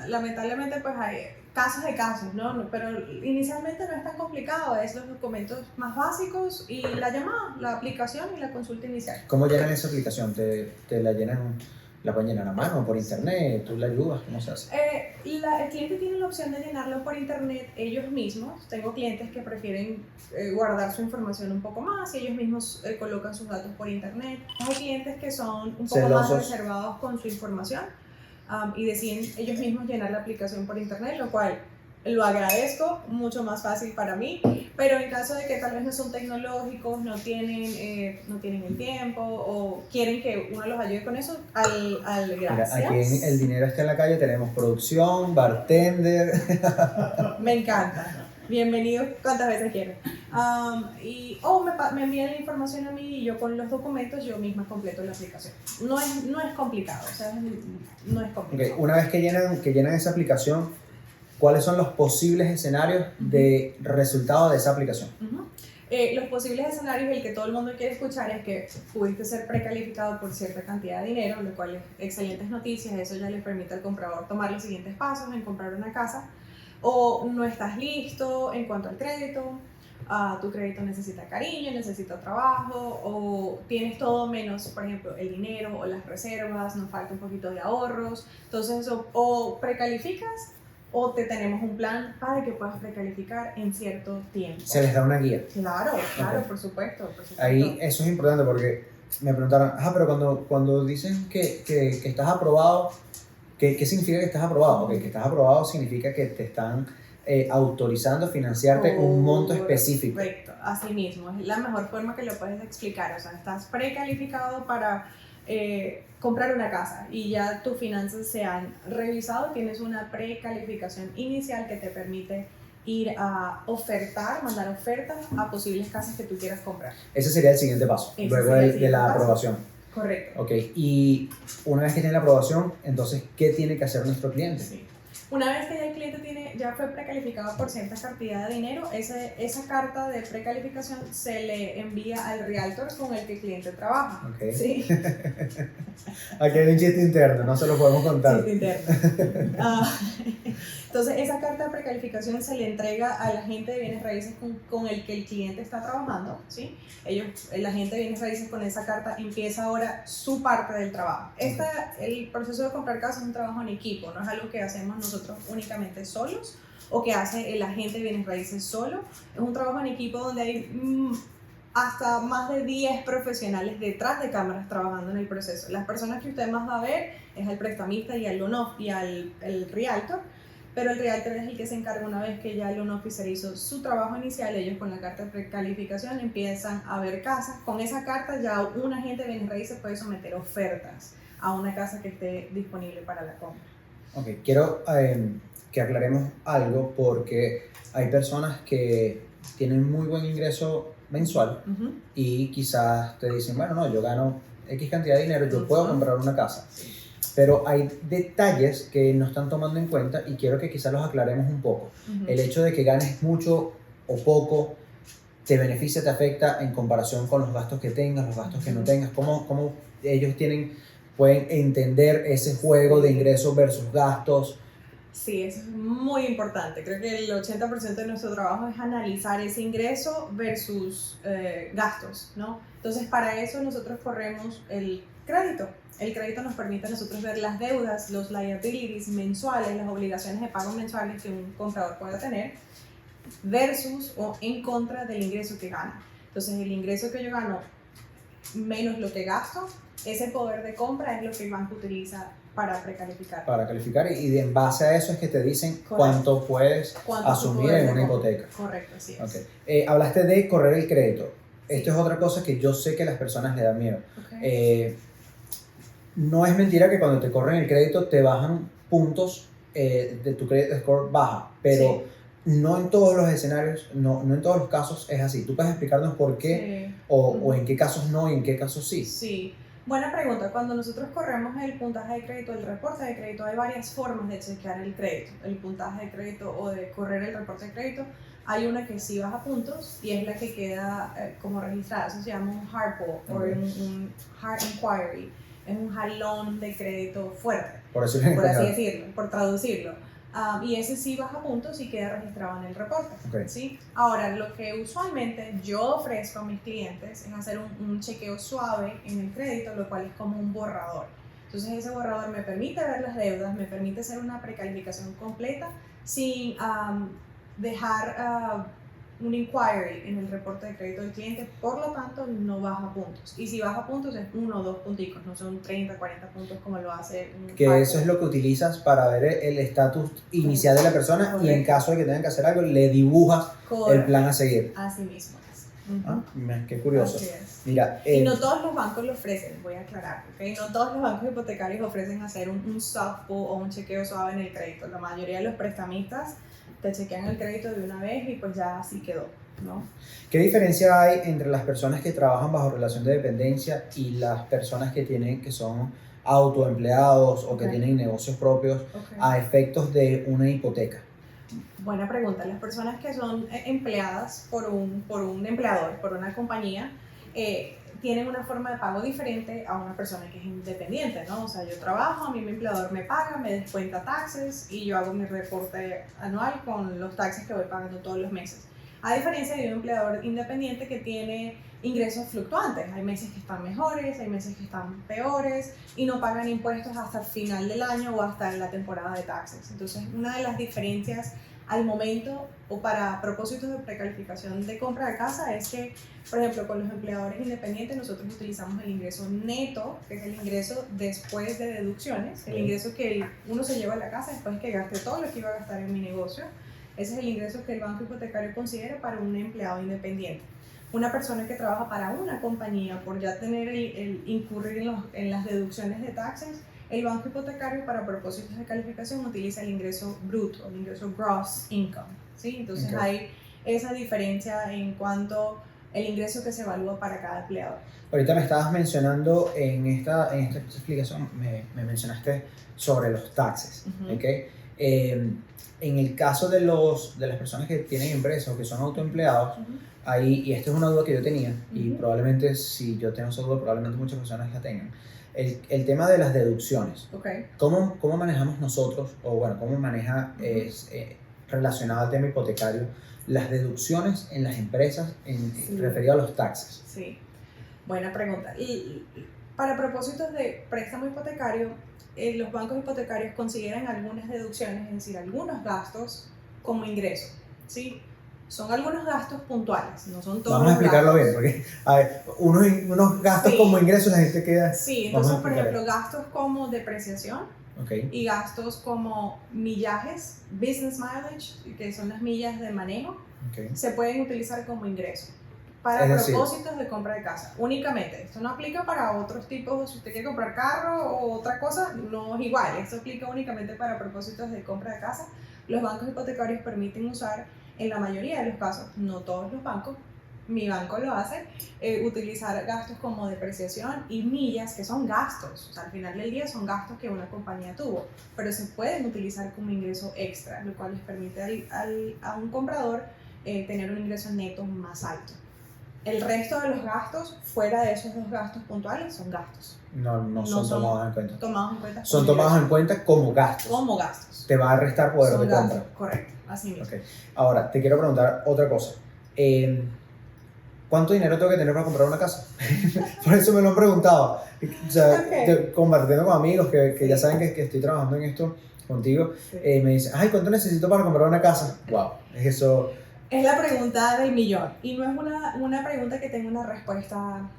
lamentablemente pues hay casos de casos, ¿no? Pero inicialmente no es tan complicado, es los documentos más básicos y la llamada, la aplicación y la consulta inicial. ¿Cómo llenan esa aplicación? ¿Te la llenan, la pueden llenar a mano, por internet? ¿Tú la ayudas? ¿Cómo se hace? El cliente tiene la opción de llenarlo por internet ellos mismos. Tengo clientes que prefieren guardar su información un poco más y ellos mismos colocan sus datos por internet. Hay clientes que son un poco más Celosos. reservados con su información y deciden ellos mismos llenar la aplicación por internet, lo cual lo agradezco, mucho más fácil para mí, pero en caso de que tal vez no son tecnológicos, no tienen el tiempo o quieren que uno los ayude con eso, al Mira, gracias. aquí en El Dinero Está en la Calle tenemos producción, bartender. Me encanta. Bienvenidos cuantas veces quieran. Me envían la información a mí y yo con los documentos yo misma completo la aplicación. No es complicado, o sea, no es complicado. Okay. Una vez que llenan esa aplicación, ¿cuáles son los posibles escenarios de resultado de esa aplicación? Los posibles escenarios, el que todo el mundo quiere escuchar, es que pudiste ser precalificado por cierta cantidad de dinero, lo cual es excelentes noticias. Eso ya le permite al comprador tomar los siguientes pasos en comprar una casa. O no estás listo en cuanto al crédito, tu crédito necesita cariño, necesita trabajo, o tienes todo menos, por ejemplo, el dinero o las reservas, nos falta un poquito de ahorros. Entonces, o precalificas o te tenemos un plan para que puedas precalificar en cierto tiempo. Se les da una guía. Claro, Okay. por supuesto. Ahí eso es importante porque me preguntaron, pero cuando dicen que estás aprobado, ¿qué significa que estás aprobado? Porque que estás aprobado significa que te están autorizando a financiarte un monto específico. Correcto, así mismo. Es la mejor forma que lo puedes explicar. O sea, estás precalificado para comprar una casa y ya tus finanzas se han revisado. Tienes una precalificación inicial que te permite ir a mandar ofertas a posibles casas que tú quieras comprar. Ese sería el siguiente paso, luego de la aprobación. Correcto. Ok, y una vez que tiene la aprobación, entonces, ¿qué tiene que hacer nuestro cliente? Sí. Una vez que ya el cliente ya fue precalificado por cierta cantidad de dinero, esa carta de precalificación se le envía al realtor con el que el cliente trabaja. Okay. ¿Sí? Aquí hay un chiste interno, no se lo podemos contar. Chiste interno. Entonces, esa carta de precalificación se le entrega al agente de bienes raíces con el que el cliente está trabajando, ¿sí? El agente de bienes raíces con esa carta empieza ahora su parte del trabajo. El proceso de comprar casa es un trabajo en equipo, no es algo que hacemos nosotros únicamente solos o que hace el agente de bienes raíces solo. Es un trabajo en equipo donde hay hasta más de 10 profesionales detrás de cámaras trabajando en el proceso. Las personas que usted más va a ver es al prestamista y al loan y al realtor, pero el realtor es el que se encarga una vez que ya el loan officer hizo su trabajo inicial. Ellos con la carta de precalificación empiezan a ver casas. Con esa carta ya un agente de bienes raíces puede someter ofertas a una casa que esté disponible para la compra. Ok, quiero que aclaremos algo porque hay personas que tienen muy buen ingreso mensual y quizás te dicen, bueno, no, yo gano X cantidad de dinero, yo puedo comprar una casa. Pero hay detalles que no están tomando en cuenta y quiero que quizás los aclaremos un poco. El hecho de que ganes mucho o poco te beneficia, te afecta en comparación con los gastos que tengas, los gastos que no tengas. ¿Cómo ellos pueden entender ese juego de ingresos versus gastos? Sí, eso es muy importante. Creo que el 80% de nuestro trabajo es analizar ese ingreso versus gastos, ¿no? Entonces, para eso nosotros corremos el crédito. El crédito nos permite a nosotros ver las deudas, los liabilities mensuales, las obligaciones de pago mensuales que un comprador pueda tener versus o en contra del ingreso que gana. Entonces, el ingreso que yo gano menos lo que gasto, ese poder de compra es lo que el banco utiliza para precalificar. Para calificar y en base a eso es que te dicen cuánto puedes asumir en una hipoteca. Correcto, así es. Okay. Hablaste de correr el crédito. Esto es otra cosa que yo sé que a las personas le da miedo. Okay. No es mentira que cuando te corren el crédito te bajan puntos de tu credit score baja, pero no en todos los escenarios, no en todos los casos es así. ¿Tú puedes explicarnos por qué o en qué casos no y en qué casos sí? Sí. Buena pregunta. Cuando nosotros corremos el puntaje de crédito, el reporte de crédito, hay varias formas de chequear el crédito, el puntaje de crédito o de correr el reporte de crédito. Hay una que sí baja puntos y es la que queda como registrada. Eso se llama un hard pull o un hard inquiry. Es un jalón de crédito fuerte, por así decirlo, por traducirlo. Y ese sí baja puntos y queda registrado en el reporte. Okay. ¿Sí? Ahora, lo que usualmente yo ofrezco a mis clientes es hacer un chequeo suave en el crédito, lo cual es como un borrador. Entonces ese borrador me permite ver las deudas, me permite hacer una precalificación completa sin dejar un inquiry en el reporte de crédito del cliente, por lo tanto no baja puntos. Y si baja puntos es 1 o 2 punticos, no son 30, 40 puntos como lo hace un que eso es lo que utilizas para ver el estatus inicial de la persona. Correcto. Y en caso de que tengan que hacer algo, le dibujas el plan a seguir. Así mismo es. Qué curioso. Así es. Mira, y no todos los bancos lo ofrecen, voy a aclarar, ¿okay? No todos los bancos hipotecarios ofrecen hacer un soft pull o un chequeo suave en el crédito. La mayoría de los prestamistas te chequean el crédito de una vez y pues ya así quedó, ¿no? ¿Qué diferencia hay entre las personas que trabajan bajo relación de dependencia y las personas que son autoempleados o que Ok. tienen negocios propios Okay. a efectos de una hipoteca? Buena pregunta. Las personas que son empleadas por un empleador, por una compañía, tienen una forma de pago diferente a una persona que es independiente, ¿no? O sea, yo trabajo, a mí mi empleador me paga, me descuenta taxes y yo hago mi reporte anual con los taxes que voy pagando todos los meses. A diferencia de un empleador independiente que tiene ingresos fluctuantes. Hay meses que están mejores, hay meses que están peores y no pagan impuestos hasta el final del año o hasta la temporada de taxes. Entonces, una de las diferencias al momento o para propósitos de precalificación de compra de casa es que, por ejemplo, con los empleadores independientes nosotros utilizamos el ingreso neto, que es el ingreso después de deducciones, el ingreso que uno se lleva a la casa después que gaste todo lo que iba a gastar en mi negocio. Ese es el ingreso que el banco hipotecario considera para un empleado independiente. Una persona que trabaja para una compañía, por ya tener el incurrir en las deducciones de taxes, el banco hipotecario para propósitos de calificación utiliza el ingreso bruto, el ingreso gross income, ¿sí? Entonces hay esa diferencia en cuanto al ingreso que se evalúa para cada empleador. Ahorita me estabas mencionando en esta explicación, me mencionaste sobre los taxes, ¿ok? En el caso de las personas que tienen empresas o que son autoempleados, ahí, y esta es una duda que yo tenía, y probablemente si yo tengo esa duda, probablemente muchas personas la tengan. El tema de las deducciones. Okay. ¿Cómo manejamos nosotros, o bueno, cómo maneja relacionado al tema hipotecario, las deducciones en las empresas referido a los taxes? Sí, buena pregunta. Y para propósitos de préstamo hipotecario, los bancos hipotecarios consideran algunas deducciones, es decir, algunos gastos como ingreso, ¿sí? Son algunos gastos puntuales, no son todos. Vamos a explicarlo gastos. bien, porque a ver, unos gastos Sí. como ingresos la gente queda... Sí, Vamos entonces, a por explicar. ejemplo, gastos como depreciación Okay. y gastos como millajes, business mileage, que son las millas de manejo, Okay. se pueden utilizar como ingreso para Es decir, propósitos de compra de casa, únicamente. Esto no aplica para otros tipos, si usted quiere comprar carro o otra cosa, no es igual. Esto aplica únicamente para propósitos de compra de casa. Los bancos hipotecarios permiten usar, en la mayoría de los casos, no todos los bancos, mi banco lo hace, utilizar gastos como depreciación y millas, que son gastos. O sea, al final del día son gastos que una compañía tuvo, pero se pueden utilizar como ingreso extra, lo cual les permite a un comprador tener un ingreso neto más alto. El resto de los gastos, fuera de esos dos gastos puntuales, son gastos. No son tomados en cuenta. Tomados en cuenta. Son como tomados en ingresos. cuenta como gastos. Como gastos. Te va a restar poder Son de gastos, compra. correcto, así mismo. Okay. Ahora, te quiero preguntar otra cosa. ¿Cuánto dinero tengo que tener para comprar una casa? Por eso me lo han preguntado. O sea, Okay. compartiendo con amigos que ya saben que estoy trabajando en esto contigo, Sí. me dicen, ay, ¿cuánto necesito para comprar una casa? Wow, es eso. Es la pregunta del millón y no es una pregunta que tenga una respuesta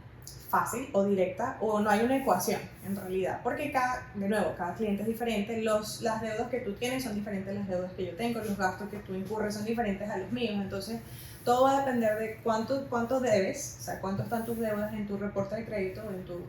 fácil o directa o no hay una ecuación en realidad, porque cada cliente es diferente, las deudas que tú tienes son diferentes a las deudas que yo tengo, los gastos que tú incurres son diferentes a los míos, entonces todo va a depender de cuánto debes, o sea, cuánto están tus deudas en tu reporte de crédito,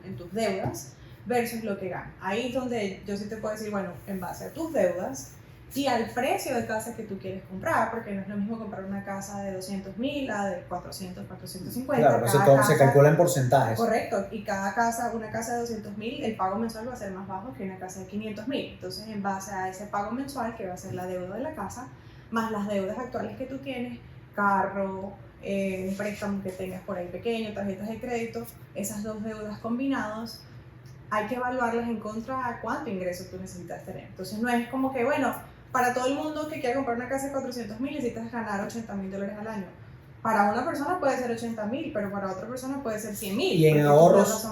en tus deudas versus lo que ganas. Ahí es donde yo sí te puedo decir, bueno, en base a tus deudas y al precio de casa que tú quieres comprar, porque no es lo mismo comprar una casa de 200,000 a de 400, 450. Claro, pero todo se calcula en porcentajes. Correcto, y una casa de 200,000, el pago mensual va a ser más bajo que una casa de 500,000. Entonces, en base a ese pago mensual, que va a ser la deuda de la casa, más las deudas actuales que tú tienes, carro, un préstamo que tengas por ahí pequeño, tarjetas de crédito, esas dos deudas combinadas, hay que evaluarlas en contra a cuánto ingreso tú necesitas tener. Entonces, no es como que, bueno, para todo el mundo que quiera comprar una casa de 400,000 necesitas ganar $80,000 al año. Para una persona puede ser 80,000, pero para otra persona puede ser 100,000. ¿Y en ahorros?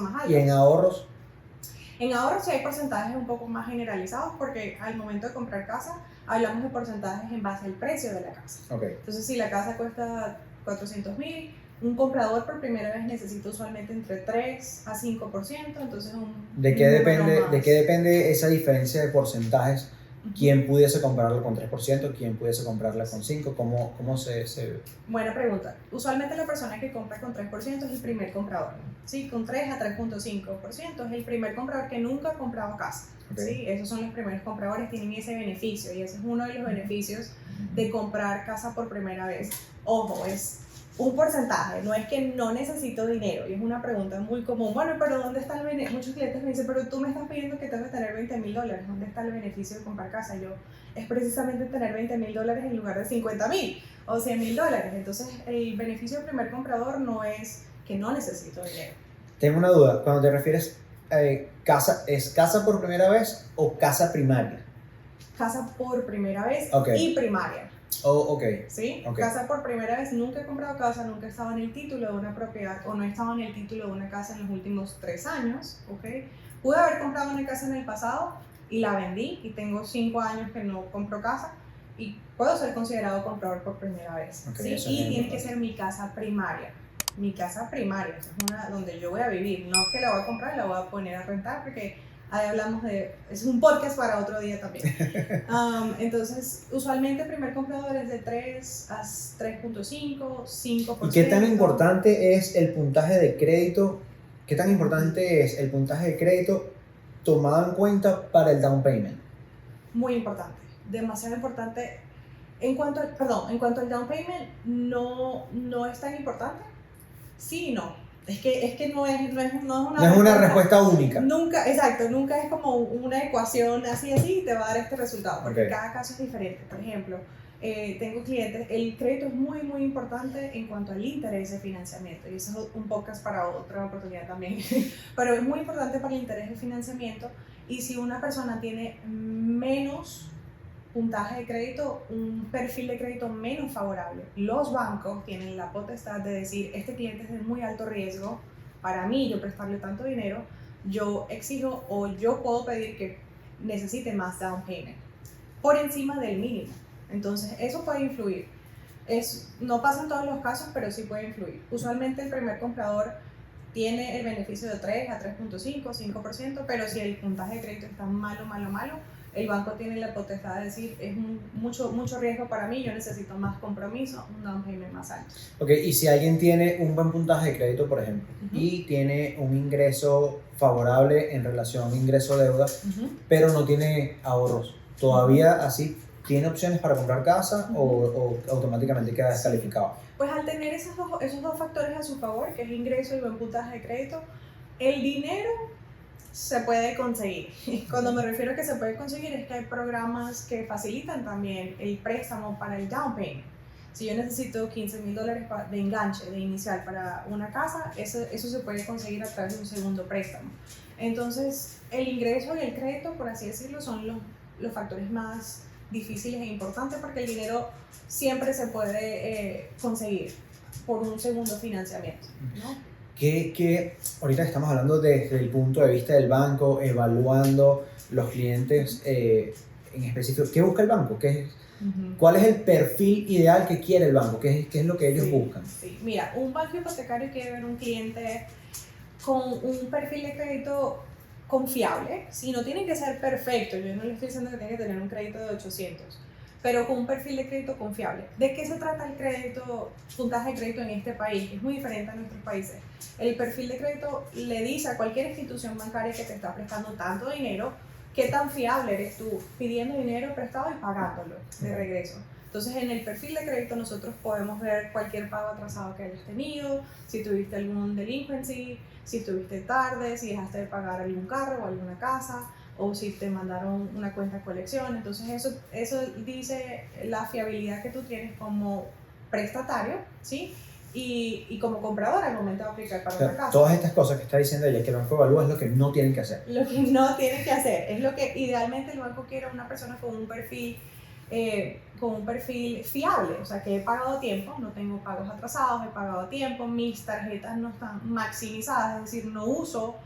En ahorros sí hay porcentajes un poco más generalizados porque al momento de comprar casa hablamos de porcentajes en base al precio de la casa. Okay. Entonces, si la casa cuesta 400,000, un comprador por primera vez necesita usualmente entre 3 a 5%, entonces ¿De qué depende esa diferencia de porcentajes ¿Quién pudiese comprarlo con 3%? ¿Quién pudiese comprarla con 5%? ¿Cómo se...? Buena pregunta. Usualmente la persona que compra con 3% es el primer comprador. ¿Sí? Con 3 a 3.5% es el primer comprador que nunca ha comprado casa. Okay. ¿Sí? Esos son los primeros compradores, tienen ese beneficio y ese es uno de los beneficios de comprar casa por primera vez. Ojo, es un porcentaje, no es que no necesito dinero, y es una pregunta muy común. Bueno, pero ¿dónde está el beneficio? Muchos clientes me dicen, pero tú me estás pidiendo que tengo que tener $20,000, ¿dónde está el beneficio de comprar casa? Yo, es precisamente tener $20,000 en lugar de $50,000 o $100,000. Entonces, el beneficio del primer comprador no es que no necesito dinero. Tengo una duda, cuando te refieres casa, ¿es casa por primera vez o casa primaria? Casa por primera vez Okay. y primaria. Oh, ok. ¿Sí? Okay. Casa por primera vez, nunca he comprado casa, nunca he estado en el título de una propiedad o no he estado en el título de una casa en los últimos 3 años, ¿ok? Pude haber comprado una casa en el pasado y la vendí y tengo 5 años que no compro casa y puedo ser considerado comprador por primera vez, Okay, ¿sí? Y tiene que ser mi casa primaria. Mi casa primaria, es una donde yo voy a vivir, no que la voy a comprar y la voy a poner a rentar porque ahí hablamos de, es un podcast para otro día también. Entonces, usualmente el primer comprador es de 3 a 3.5, 5%. ¿Y qué tan importante es el puntaje de crédito? ¿Qué tan importante es el puntaje de crédito tomado en cuenta para el down payment? Muy importante, demasiado importante. En cuanto al down payment, no es tan importante. Sí y no. Es que no es una respuesta única. Nunca, exacto, nunca es como una ecuación así y te va a dar este resultado, porque Okay. cada caso es diferente. Por ejemplo, tengo clientes, el crédito es muy, muy importante en cuanto al interés de financiamiento, y eso es un podcast para otra oportunidad también, pero es muy importante para el interés de financiamiento, y si una persona tiene menos puntaje de crédito, un perfil de crédito menos favorable, los bancos tienen la potestad de decir, este cliente es de muy alto riesgo, para mí yo prestarle tanto dinero, yo exijo o yo puedo pedir que necesite más down payment por encima del mínimo. Entonces eso puede influir. No pasa en todos los casos, pero sí puede influir. Usualmente el primer comprador tiene el beneficio de 3 a 3.5, 5%, pero si el puntaje de crédito está malo, el banco tiene la potestad de decir, es mucho riesgo para mí, yo necesito más compromiso, un down payment más alto. Ok, y si alguien tiene un buen puntaje de crédito, por ejemplo, y tiene un ingreso favorable en relación a ingreso-deuda, pero no tiene ahorros, ¿todavía así tiene opciones para comprar casa o automáticamente queda descalificado? Pues al tener esos dos factores a su favor, que es ingreso y buen puntaje de crédito, el dinero se puede conseguir. Cuando me refiero a que se puede conseguir es que hay programas que facilitan también el préstamo para el down payment. Si yo necesito $15,000 de enganche, de inicial para una casa, eso se puede conseguir a través de un segundo préstamo. Entonces, el ingreso y el crédito, por así decirlo, son los factores más difíciles e importantes porque el dinero siempre se puede conseguir por un segundo financiamiento, ¿no? Que ahorita estamos hablando desde el punto de vista del banco, evaluando los clientes en específico. ¿Qué busca el banco? ¿Cuál es el perfil ideal que quiere el banco? ¿Qué es lo que ellos buscan? Sí. Mira, un banco hipotecario quiere ver un cliente con un perfil de crédito confiable. Sí, no tiene que ser perfecto, yo no le estoy diciendo que tiene que tener un crédito de 800, pero con un perfil de crédito confiable. ¿De qué se trata el crédito, puntaje de crédito en este país? Es muy diferente a nuestros países. El perfil de crédito le dice a cualquier institución bancaria que te está prestando tanto dinero, qué tan fiable eres tú pidiendo dinero prestado y pagándolo de regreso. Entonces, en el perfil de crédito nosotros podemos ver cualquier pago atrasado que hayas tenido, si tuviste algún delinquency, si estuviste tarde, si dejaste de pagar algún carro o alguna casa, o si te mandaron una cuenta de colección. Entonces eso dice la fiabilidad que tú tienes como prestatario, ¿sí? Y como comprador al momento de aplicar para una casa. Todas estas cosas que está diciendo ella que el banco evalúa es lo que no tienen que hacer. Lo que no tienen que hacer, es lo que idealmente el banco quiere, una persona con un perfil fiable, o sea que he pagado a tiempo, no tengo pagos atrasados, he pagado a tiempo, mis tarjetas no están maximizadas, es decir, no uso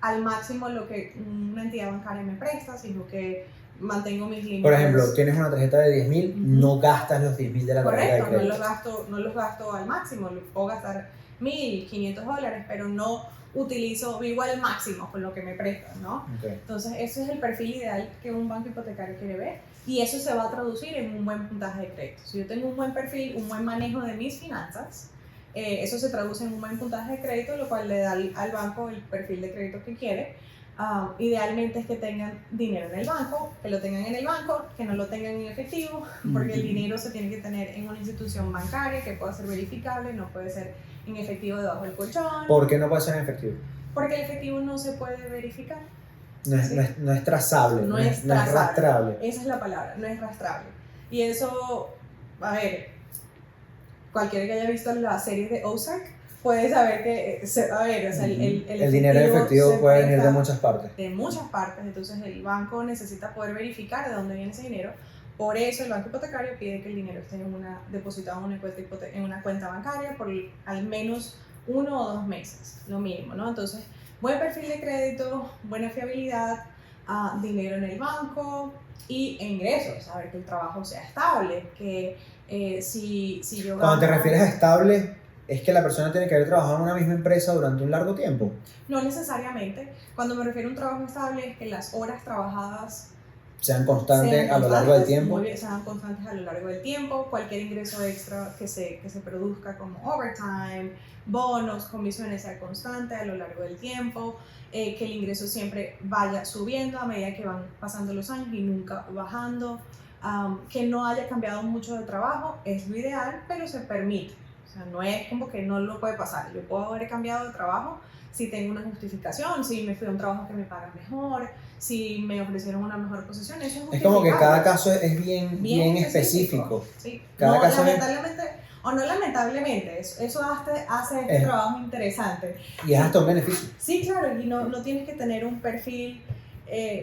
al máximo lo que una entidad bancaria me presta, sino que mantengo mis límites. Por ejemplo, tienes una tarjeta de 10.000, no gastas los 10.000 de la tarjeta de Correcto, crédito. no los gasto al máximo, puedo gastar $1,500, pero no utilizo, vivo al máximo con lo que me prestan, ¿no? Okay. Entonces, ese es el perfil ideal que un banco hipotecario quiere ver y eso se va a traducir en un buen puntaje de crédito. Si yo tengo un buen perfil, un buen manejo de mis finanzas, eso se traduce en un buen puntaje de crédito, lo cual le da al banco el perfil de crédito que quiere. Idealmente es que tengan dinero en el banco, que lo tengan en el banco, que no lo tengan en efectivo, porque el dinero se tiene que tener en una institución bancaria que pueda ser verificable, no puede ser en efectivo debajo del colchón. ¿Por qué no puede ser en efectivo? Porque el efectivo no se puede verificar. No es, Sí. no es trazable, no es rastrable. Esa es la palabra, no es rastrable. Y eso, a ver, cualquiera que haya visto la serie de Ozark puede saber que, a ver, o sea, el dinero en efectivo se puede venir de presta muchas partes. de muchas partes, entonces el banco necesita poder verificar de dónde viene ese dinero. Por eso el banco hipotecario pide que el dinero esté depositado en una cuenta bancaria por al menos 1 o 2 meses, lo mínimo, ¿no? Entonces, buen perfil de crédito, buena fiabilidad, dinero en el banco y ingresos, saber que el trabajo sea estable, que si yo gano... Cuando te refieres a estable, es que la persona tiene que haber trabajado en una misma empresa durante un largo tiempo. No necesariamente. Cuando me refiero a un trabajo estable es que las horas trabajadas Sean constantes a lo largo del tiempo. Muy bien, sean constantes a lo largo del tiempo. Cualquier ingreso extra que se produzca como overtime, bonos, comisiones sea constante a lo largo del tiempo. Que el ingreso siempre vaya subiendo a medida que van pasando los años y nunca bajando. Que no haya cambiado mucho de trabajo es lo ideal, pero se permite. O sea, no es como que no lo puede pasar. Yo puedo haber cambiado de trabajo si tengo una justificación, si me fui a un trabajo que me paga mejor, si me ofrecieron una mejor posición, eso es como que cada caso es bien específico. Sí. Cada no, caso lamentablemente, o no lamentablemente, eso hace este trabajo interesante. Y es hasta un beneficio. Sí, claro, y no tienes que tener un perfil,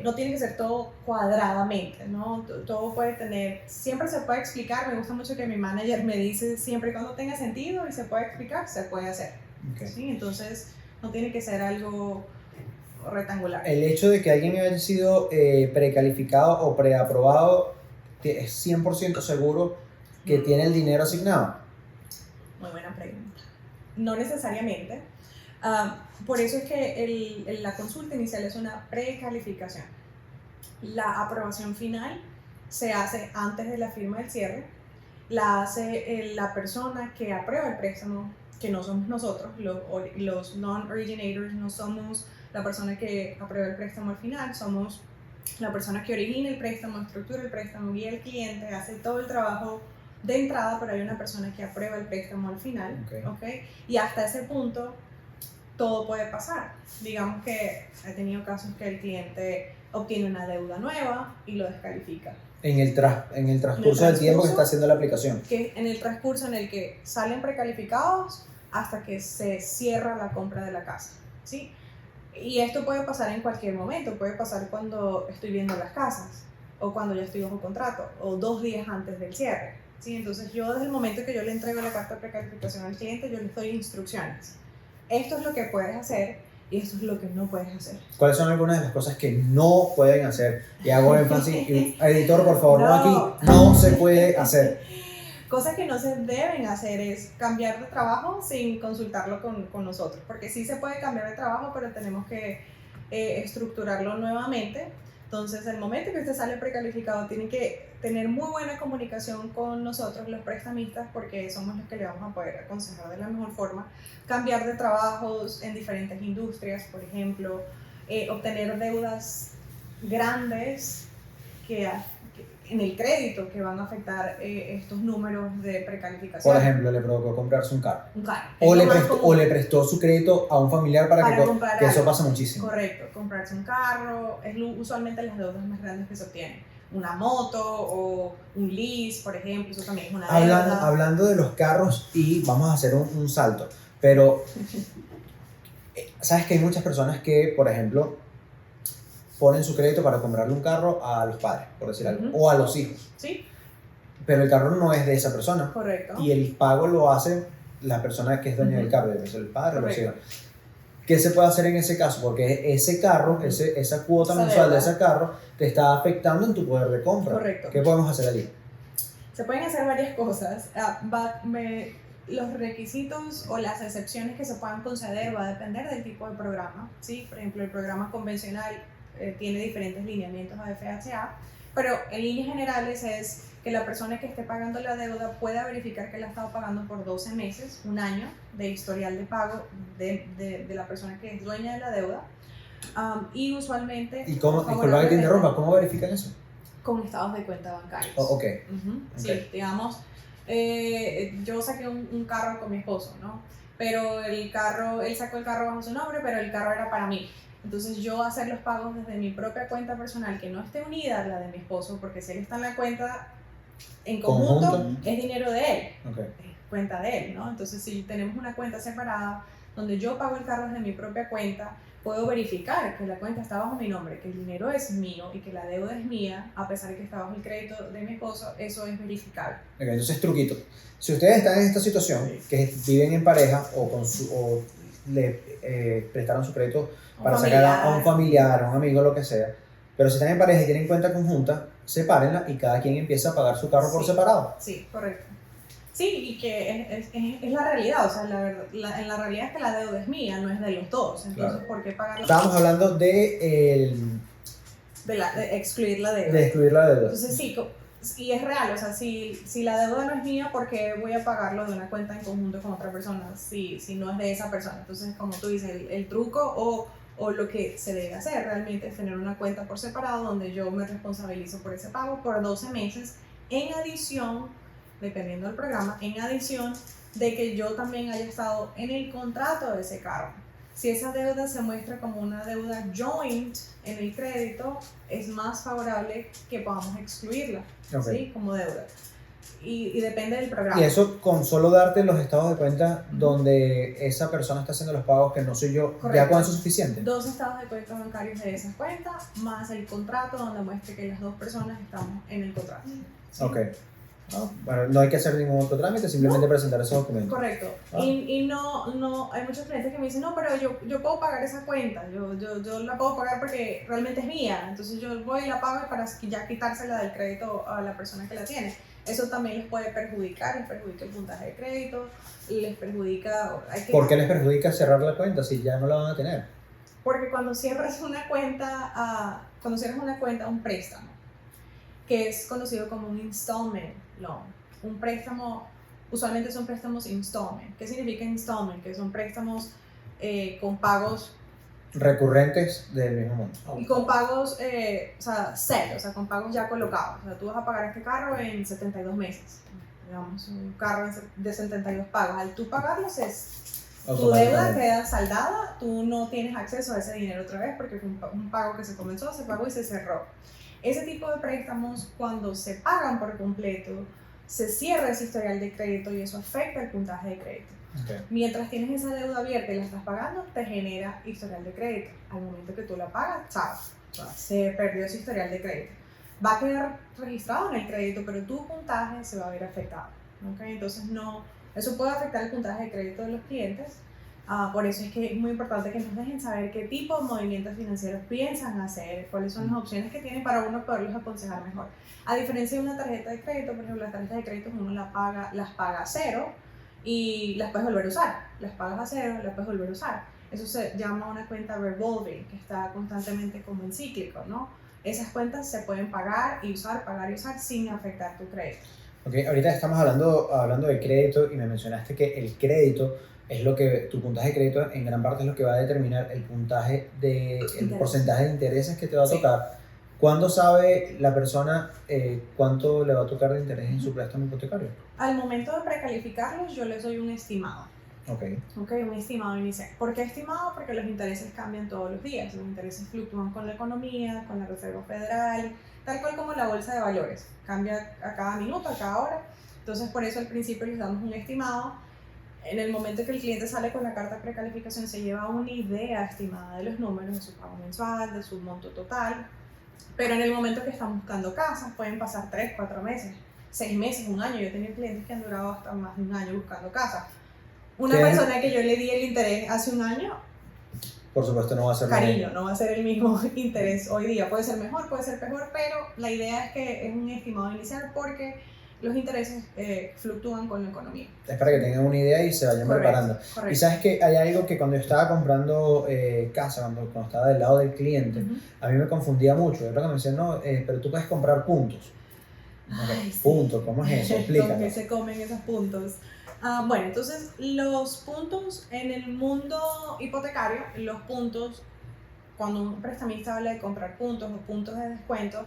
no tiene que ser todo cuadradamente, ¿no? Todo puede tener, siempre se puede explicar, me gusta mucho que mi manager me dice siempre cuando tenga sentido y se puede explicar, se puede hacer. Okay. ¿Sí? Entonces, no tiene que ser algo rectangular. El hecho de que alguien haya sido precalificado o preaprobado, ¿es 100% seguro que tiene el dinero asignado? Muy buena pregunta. No necesariamente. Por eso es que la consulta inicial es una precalificación. La aprobación final se hace antes de la firma del cierre. La hace la persona que aprueba el préstamo, que no somos nosotros, los non-originators, no somos la persona que aprueba el préstamo al final, somos la persona que origina el préstamo, estructura el préstamo, guía al cliente, hace todo el trabajo de entrada, pero hay una persona que aprueba el préstamo al final, ¿okay? Y hasta ese punto todo puede pasar. Digamos que he tenido casos que el cliente obtiene una deuda nueva y lo descalifica. En el transcurso del tiempo que está haciendo la aplicación. Que en el transcurso en el que salen precalificados hasta que se cierra la compra de la casa, ¿sí? Y esto puede pasar en cualquier momento, puede pasar cuando estoy viendo las casas, o cuando ya estoy bajo contrato, o 2 días antes del cierre, ¿sí? Entonces yo desde el momento que yo le entrego la carta de precalificación al cliente, yo le doy instrucciones. Esto es lo que puedes hacer y esto es lo que no puedes hacer. ¿Cuáles son algunas de las cosas que no pueden hacer? Y hago énfasis, editor, por favor, no aquí, no se puede hacer. Cosas que no se deben hacer es cambiar de trabajo sin consultarlo con nosotros, porque sí se puede cambiar de trabajo, pero tenemos que estructurarlo nuevamente. Entonces, el momento que usted sale precalificado, tiene que tener muy buena comunicación con nosotros, los prestamistas, porque somos los que le vamos a poder aconsejar de la mejor forma. Cambiar de trabajos en diferentes industrias, por ejemplo, obtener deudas grandes en el crédito que van a afectar estos números de precalificación. Por ejemplo, le provocó comprarse un carro. Un carro. O le prestó su crédito a un familiar para que eso pasa muchísimo. Correcto, comprarse un carro es usualmente las deudas más grandes que se obtienen. Una moto o un lease, por ejemplo, eso también es una deuda. Hablando de los carros, y vamos a hacer un salto, pero sabes que hay muchas personas que, por ejemplo, ponen su crédito para comprarle un carro a los padres, por decir algo, o a los hijos. Sí. Pero el carro no es de esa persona. Correcto. Y el pago lo hace la persona que es dueña del carro, el padre o los hijos. ¿Qué se puede hacer en ese caso? Porque ese carro, esa cuota Esa mensual de deuda. ese carro te está afectando en tu poder de compra. Correcto. ¿Qué podemos hacer allí? Se pueden hacer varias cosas. Los requisitos o las excepciones que se puedan conceder va a depender del tipo de programa, ¿sí? Por ejemplo, el programa convencional tiene diferentes lineamientos a FHA, pero en líneas generales es que la persona que esté pagando la deuda pueda verificar que la ha estado pagando por 12 meses, un año de historial de pago de la persona que es dueña de la deuda. Y usualmente... ¿Y cómo, disculpa que te interrumpa, cómo verifican eso? Con estados de cuenta bancarios. Ok. Sí, digamos, yo saqué un carro con mi esposo, ¿no? Pero él sacó el carro bajo su nombre, pero el carro era para mí. Entonces yo hacer los pagos desde mi propia cuenta personal, que no esté unida a la de mi esposo, porque si él está en la cuenta en conjunto, es dinero de él, es cuenta de él, ¿no? Entonces si tenemos una cuenta separada, donde yo pago el carro desde mi propia cuenta, puedo verificar que la cuenta está bajo mi nombre, que el dinero es mío y que la deuda es mía, a pesar de que está bajo el crédito de mi esposo, eso es verificable. Okay, entonces, truquito. Si ustedes están en esta situación, que viven en pareja o le prestaron su crédito para sacar a un familiar, a un amigo, lo que sea, pero si están en pareja y tienen cuenta conjunta, sepárenla y cada quien empieza a pagar su carro por separado. Sí, correcto. Sí, y que es la realidad, o sea, en la realidad es que la deuda es mía, no es de los dos, entonces Claro. ¿por qué pagarla? Estábamos hablando de excluir la deuda. de excluir la deuda. Entonces sí, y es real, o sea, si la deuda no es mía, ¿por qué voy a pagarlo de una cuenta en conjunto con otra persona si no es de esa persona? Entonces, como tú dices, el truco o lo que se debe hacer realmente es tener una cuenta por separado donde yo me responsabilizo por ese pago por 12 meses, en adición, dependiendo del programa, en adición de que yo también haya estado en el contrato de ese carro. Si esa deuda se muestra como una deuda joint en el crédito, es más favorable que podamos excluirla, ¿sí? Como deuda. Y depende del programa. Y eso con solo darte los estados de cuenta donde esa persona está haciendo los pagos que no soy yo, Correcto. ¿ya con eso es suficiente? 2 estados de cuenta bancarios de esas cuentas, más el contrato donde muestre que las dos personas estamos en el contrato. ¿Sí? Ok. Bueno, no hay que hacer ningún otro trámite, simplemente presentar esos documentos. Correcto. Y no, hay muchos clientes que me dicen, no, pero yo puedo pagar esa cuenta, yo la puedo pagar porque realmente es mía, entonces yo voy y la pago para ya quitársela del crédito a la persona que la tiene. Eso también les puede perjudicar, les perjudica el puntaje de crédito, les perjudica... ¿Por qué les perjudica cerrar la cuenta si ya no la van a tener? Porque cuando cierras una cuenta, un préstamo, que es conocido como un installment loan, un préstamo, usualmente son préstamos installment. ¿Qué significa installment? Que son préstamos con pagos Recurrentes del mismo monto. y con pagos, con pagos ya colocados. O sea, tú vas a pagar este carro en 72 meses, digamos, un carro de 72 pagos. Al tú pagarlos tu deuda queda saldada, tú no tienes acceso a ese dinero otra vez porque fue un pago que se comenzó, se pagó y se cerró. Ese tipo de préstamos, cuando se pagan por completo, se cierra ese historial de crédito y eso afecta el puntaje de crédito. Okay. Mientras tienes esa deuda abierta y la estás pagando, te genera historial de crédito. Al momento que tú la pagas, chao, se perdió ese historial de crédito. Va a quedar registrado en el crédito, pero tu puntaje se va a ver afectado. ¿Okay? Entonces, eso puede afectar el puntaje de crédito de los clientes. Por eso es que es muy importante que nos dejen saber qué tipo de movimientos financieros piensan hacer, cuáles son las opciones que tienen para uno poderlos aconsejar mejor. A diferencia de una tarjeta de crédito, por ejemplo, las tarjetas de crédito uno las paga a cero y las puedes volver a usar. Las pagas a cero y las puedes volver a usar. Eso se llama una cuenta revolving, que está constantemente como en cíclico, ¿no? Esas cuentas se pueden pagar y usar sin afectar tu crédito. Ok, ahorita estamos hablando de crédito y me mencionaste que el crédito es lo que, tu puntaje de crédito en gran parte es lo que va a determinar el puntaje el porcentaje de intereses que te va a tocar. ¿Cuándo sabe la persona cuánto le va a tocar de interés en su préstamo hipotecario? Al momento de precalificarlos, yo les doy un estimado. Ok, Un estimado inicial. ¿Por qué estimado? Porque los intereses cambian todos los días. Los intereses fluctúan con la economía, con la Reserva Federal, tal cual como la bolsa de valores. Cambia a cada minuto, a cada hora. Entonces, por eso al principio les damos un estimado. En el momento que el cliente sale con la carta de precalificación, se lleva una idea estimada de los números, de su pago mensual, de su monto total. Pero en el momento que están buscando casas, pueden pasar 3, 4 meses, 6 meses, un año. Yo he tenido clientes que han durado hasta más de un año buscando casas. Una persona que yo le di el interés hace un año por supuesto no va a ser lo cariño, mismo. no va a ser el mismo interés hoy día. Puede ser mejor, puede ser peor, pero la idea es que es un estimado inicial porque los intereses fluctúan con la economía. Es para que tengan una idea y se vayan preparando. Correcto. Y sabes que hay algo que cuando yo estaba comprando casa, cuando estaba del lado del cliente, a mí me confundía mucho. Yo creo que me decían, no, pero tú puedes comprar puntos. Ay, sí. Puntos, ¿cómo es eso? ¿Con Explícanos. qué se comen esos puntos? Bueno, entonces los puntos en el mundo hipotecario, los puntos, cuando un prestamista habla de comprar puntos o puntos de descuento,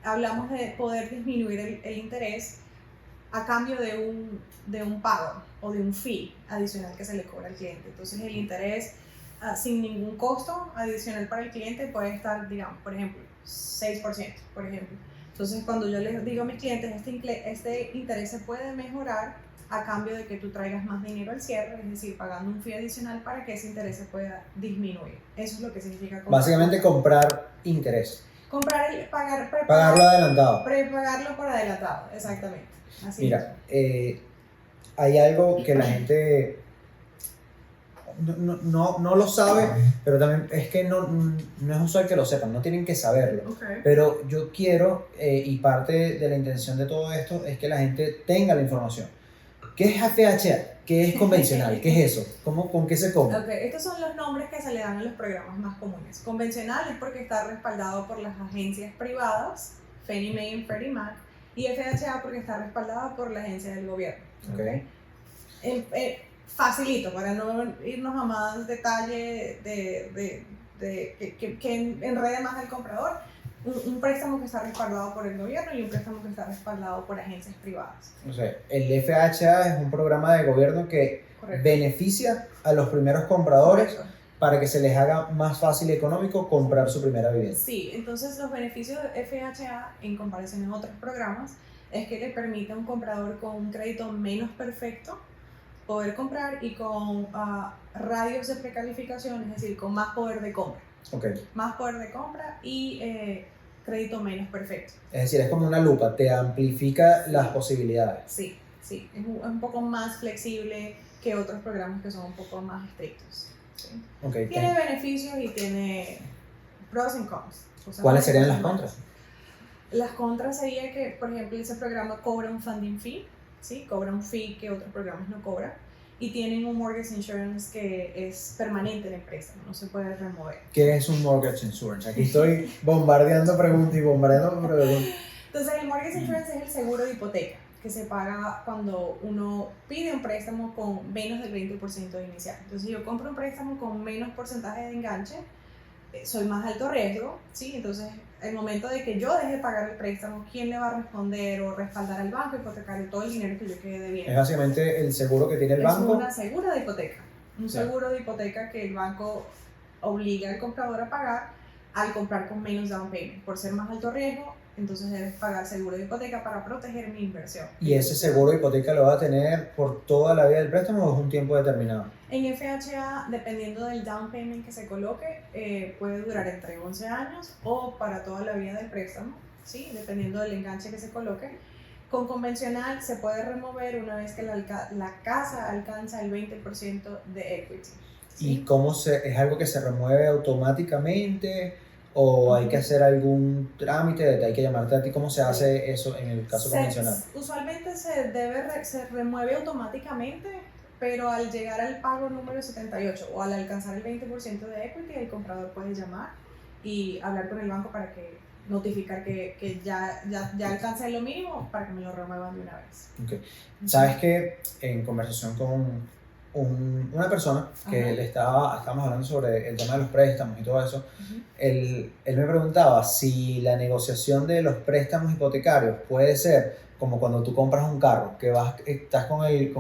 hablamos de poder disminuir el interés a cambio de un pago o de un fee adicional que se le cobra al cliente. Entonces el interés sin ningún costo adicional para el cliente puede estar, digamos, por ejemplo, 6%, por ejemplo. Entonces cuando yo les digo a mis clientes, este interés se puede mejorar a cambio de que tú traigas más dinero al cierre, es decir, pagando un fee adicional para que ese interés se pueda disminuir. Eso es lo que significa comprar. Básicamente comprar interés. Pagarlo adelantado. Prepagarlo por adelantado, exactamente. Así Mira, hay algo que la gente no lo sabe, pero también es que no es usual que lo sepan, no tienen que saberlo. Okay. Pero yo quiero, y parte de la intención de todo esto es que la gente tenga la información. ¿Qué es FHA? ¿Qué es convencional? ¿Qué es eso? ¿Con qué se come? Okay. Estos son los nombres que se le dan a los programas más comunes. Convencional es porque está respaldado por las agencias privadas, Fannie Mae y Freddie Mac, y FHA porque está respaldada por la agencia del gobierno. Okay. Facilito, para no irnos a más detalle que enrede más al comprador, un préstamo que está respaldado por el gobierno y un préstamo que está respaldado por agencias privadas. O sea, el FHA es un programa de gobierno que Correcto. beneficia a los primeros compradores. Correcto. Para que se les haga más fácil y económico comprar su primera vivienda. Sí, entonces los beneficios de FHA en comparación a otros programas es que le permite a un comprador con un crédito menos perfecto poder comprar y con radios de precalificación, es decir, con más poder de compra. Okay. Más poder de compra y crédito menos perfecto. Es decir, es como una lupa, te amplifica las posibilidades. Sí, es un poco más flexible que otros programas que son un poco más estrictos. ¿Sí? Okay. Tiene beneficios y tiene pros y cons. ¿Cuáles serían las contras? Las contras sería que, por ejemplo, ese programa cobra un funding fee, ¿sí? Cobra un fee que otros programas no cobran, y tienen un mortgage insurance que es permanente en el préstamo, no se puede remover. ¿Qué es un mortgage insurance? Aquí estoy bombardeando preguntas y bombardeando preguntas. Entonces, el mortgage insurance es el seguro de hipoteca que se paga cuando uno pide un préstamo con menos del 20% de inicial. Entonces, yo compro un préstamo con menos porcentaje de enganche, soy más alto riesgo, ¿sí? Entonces, el momento de que yo deje de pagar el préstamo, ¿quién le va a responder o respaldar al banco hipotecario todo el dinero que yo quede debiendo? Es básicamente el seguro que tiene el banco. Es una segura de hipoteca. Un seguro de hipoteca que el banco obliga al comprador a pagar al comprar con menos down payment. Por ser más alto riesgo, entonces debes pagar seguro de hipoteca para proteger mi inversión. ¿Y ese seguro de hipoteca lo va a tener por toda la vida del préstamo o es un tiempo determinado? En FHA, dependiendo del down payment que se coloque, puede durar entre 11 años o para toda la vida del préstamo, ¿sí? Dependiendo del enganche que se coloque. Con convencional se puede remover una vez que la casa alcanza el 20% de equity. ¿Sí? ¿Y cómo es algo que se remueve automáticamente o hay que hacer algún trámite? ¿Hay que llamarte a ti? ¿Cómo se hace eso en el caso convencional? Usualmente se remueve automáticamente, pero al llegar al pago número 78 o al alcanzar el 20% de equity, el comprador puede llamar y hablar con el banco para que notificar que ya alcancé lo mínimo para que me lo remuevan de una vez. Okay. Sabes que en conversación con una persona que estábamos hablando sobre el tema de los préstamos y todo eso, él me preguntaba si la negociación de los préstamos hipotecarios puede ser como cuando tú compras un carro, que estás con el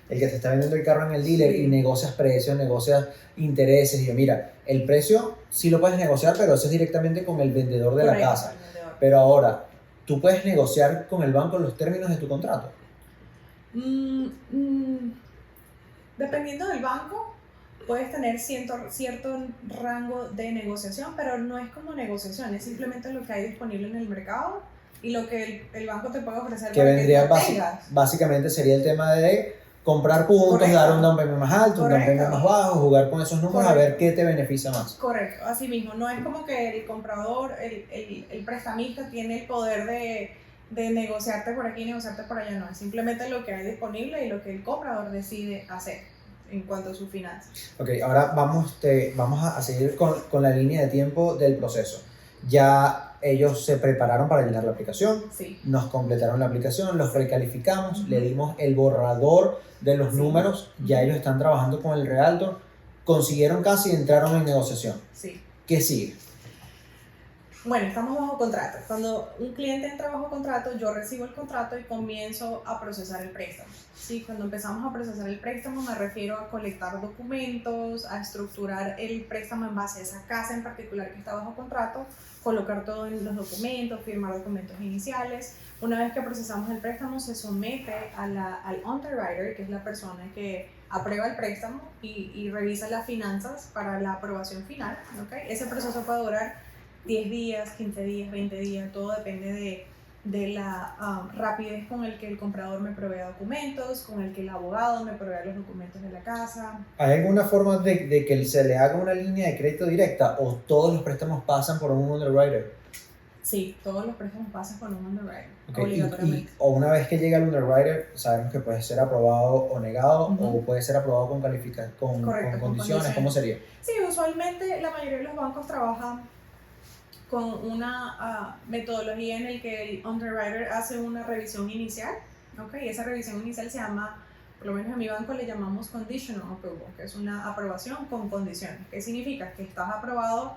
que te está vendiendo el carro en el dealer y negocias precios, negocias intereses. Y yo, mira, el precio sí lo puedes negociar, pero eso es directamente con el vendedor de la casa. Pero ahora, ¿tú puedes negociar con el banco los términos de tu contrato? Dependiendo del banco, puedes tener cierto rango de negociación, pero no es como negociación, es simplemente lo que hay disponible en el mercado y lo que el banco te puede ofrecer que para vendría que tú tengas. básicamente sería el tema de comprar puntos, Correcto. dar un down payment más alto, un down payment Correcto. más bajo, jugar con esos números a ver Correcto. qué te beneficia más. Correcto, así mismo, no es como que el comprador, el prestamista tiene el poder de negociarte por aquí, negociarte por allá, no, es simplemente lo que hay disponible y lo que el comprador decide hacer en cuanto a sus finanzas. Ok, ahora vamos a seguir con la línea de tiempo del proceso. Ya ellos se prepararon para llenar la aplicación, Sí, nos completaron la aplicación, los precalificamos, Ujú. le dimos el borrador de los Sí. números, ya ellos están trabajando con el Realtor, consiguieron casi y entraron en negociación. sí. ¿Qué sigue? Bueno, estamos bajo contrato. Cuando un cliente entra bajo contrato, yo recibo el contrato y comienzo a procesar el préstamo. Sí, cuando empezamos a procesar el préstamo me refiero a colectar documentos, a estructurar el préstamo en base a esa casa en particular que está bajo contrato, colocar todo en los documentos, firmar documentos iniciales. Una vez que procesamos el préstamo se somete al underwriter, que es la persona que aprueba el préstamo y revisa las finanzas para la aprobación final. ¿Okay? Ese proceso puede durar 10 días, 15 días, 20 días, todo depende de la rapidez con el que el comprador me provea documentos, con el que el abogado me provea los documentos de la casa. ¿Hay alguna forma de que se le haga una línea de crédito directa o todos los préstamos pasan por un underwriter? Sí, todos los préstamos pasan con un underwriter, Okay, obligatoriamente. o una vez que llega el underwriter, sabemos que puede ser aprobado o negado, Ujú. o puede ser aprobado con Correcto, con con condiciones. ¿Cómo sería? Sí, usualmente la mayoría de los bancos trabajan con una metodología en la que el underwriter hace una revisión inicial, ¿okay? Esa revisión inicial se llama, por lo menos a mi banco le llamamos conditional approval, que es una aprobación con condiciones. ¿Qué significa? Que estás aprobado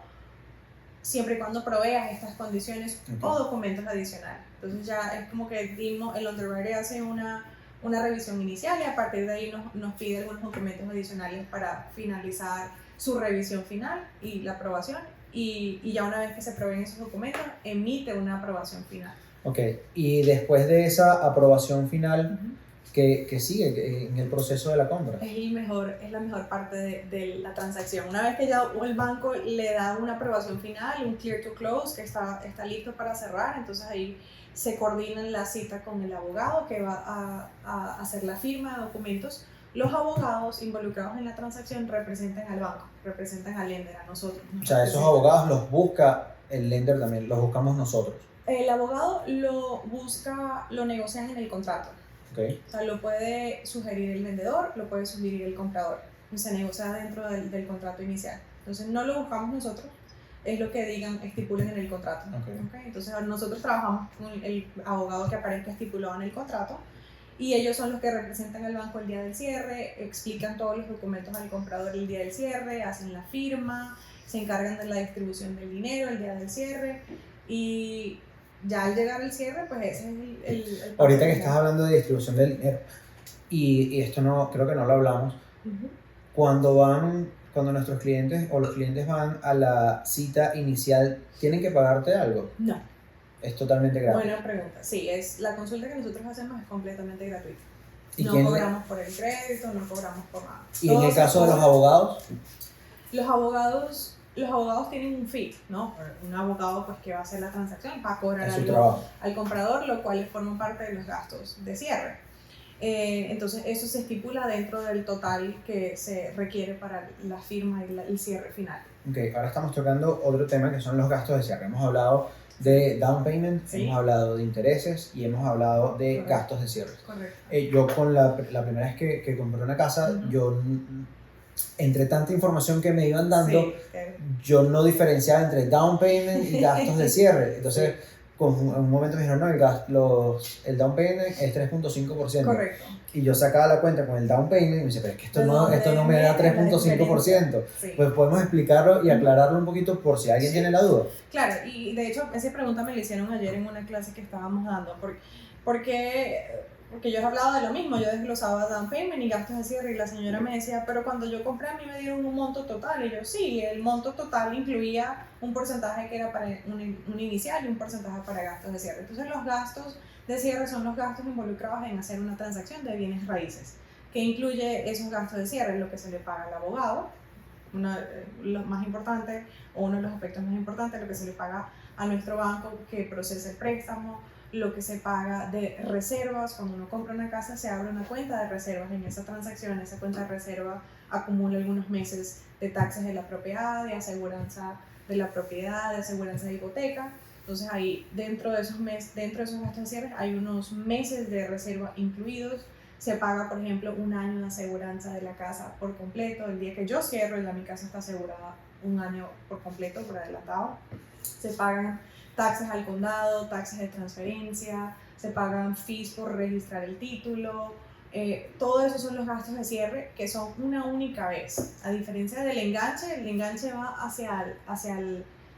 siempre y cuando proveas estas condiciones o documentos adicionales. Entonces ya es como que el underwriter hace una revisión inicial y a partir de ahí nos pide algunos documentos adicionales para finalizar su revisión final y la aprobación. Y ya una vez que se proveen esos documentos, emite una aprobación final. Ok, y después de esa aprobación final, Uh-huh. ¿qué sigue en el proceso de la compra? Es la mejor parte de la transacción. Una vez que ya el banco le da una aprobación final, un clear to close, que está listo para cerrar, entonces ahí se coordina la cita con el abogado que va a hacer la firma de documentos. Los abogados involucrados en la transacción representan al banco, representan al lender, a nosotros. O sea, esos abogados los busca el lender también, los buscamos nosotros. El abogado lo busca, lo negocian en el contrato. Okay. O sea, lo puede sugerir el vendedor, lo puede sugerir el comprador. Se negocia dentro del contrato inicial. Entonces no lo buscamos nosotros, es lo que estipulen en el contrato. Okay. Entonces nosotros trabajamos con el abogado que aparezca estipulado en el contrato y ellos son los que representan al banco el día del cierre, explican todos los documentos al comprador el día del cierre, hacen la firma, se encargan de la distribución del dinero el día del cierre y ya al llegar al cierre, pues ese es el Ahorita que estás hablando de distribución del dinero, y esto no, creo que no lo hablamos, Uh-huh. cuando nuestros clientes o los clientes van a la cita inicial, ¿tienen que pagarte algo? No. Es totalmente gratis. Buena pregunta. Sí, la consulta que nosotros hacemos es completamente gratuita. ¿Y No cobramos por el crédito, no cobramos por nada. ¿Y en el caso de los abogados? Los abogados tienen un fee, ¿no? Un abogado pues que va a hacer la transacción va a cobrar Es su algo trabajo. al comprador, lo cual forma parte de los gastos de cierre. Entonces eso se estipula dentro del total que se requiere para la firma y el cierre final. Ok, ahora estamos tocando otro tema que son los gastos de cierre. Hemos hablado de down payment, Sí. hemos hablado de intereses y hemos hablado de Correcto. gastos de cierre. Correcto. Yo con la primera vez que compré una casa, Ujú. yo entre tanta información que me iban dando, Sí, yo no diferenciaba entre down payment y gastos de cierre. Entonces, en un momento me dijeron, no, el down payment es 3.5%. correcto. Y yo sacaba la cuenta con el down payment y me dice, pero es que esto ¿De no dónde me da viene la 3.5%. Sí. Pues podemos explicarlo y aclararlo un poquito por si alguien tiene la duda. Claro, y de hecho esa pregunta me la hicieron ayer en una clase que estábamos dando. Porque yo he hablado de lo mismo, yo desglosaba down payment y gastos de cierre y la señora me decía, pero cuando yo compré a mí me dieron un monto total. Y yo, sí, el monto total incluía un porcentaje que era para un inicial y un porcentaje para gastos de cierre. Entonces los gastos de cierre son los gastos involucrados en hacer una transacción de bienes raíces, que incluye esos gastos de cierre, lo que se le paga al abogado, lo más importante o uno de los aspectos más importantes, lo que se le paga a nuestro banco que procesa el préstamo, lo que se paga de reservas. Cuando uno compra una casa se abre una cuenta de reservas. En esa transacción, esa cuenta de reserva acumula algunos meses de taxes de la propiedad, de aseguranza de la propiedad, de aseguranza de hipoteca. Entonces ahí dentro de esos gastos de cierre hay unos meses de reserva incluidos. Se paga, por ejemplo, un año de aseguranza de la casa por completo. El día que yo cierro, mi casa está asegurada un año por completo, por adelantado. Se pagan taxes al condado, taxes de transferencia, se pagan fees por registrar el título. Todo eso son los gastos de cierre que son una única vez. A diferencia del enganche, el enganche va hacia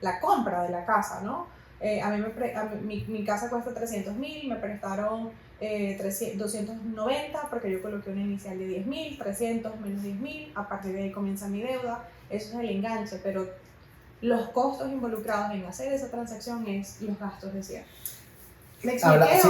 la compra de la casa, ¿no? Mi casa cuesta 300,000, me prestaron 290 porque yo coloqué una inicial de 10,000, 300 menos 10,000, a partir de ahí comienza mi deuda. Eso es el enganche, pero los costos involucrados en hacer esa transacción es los gastos de cierre. ¿Me expliqué? Sí,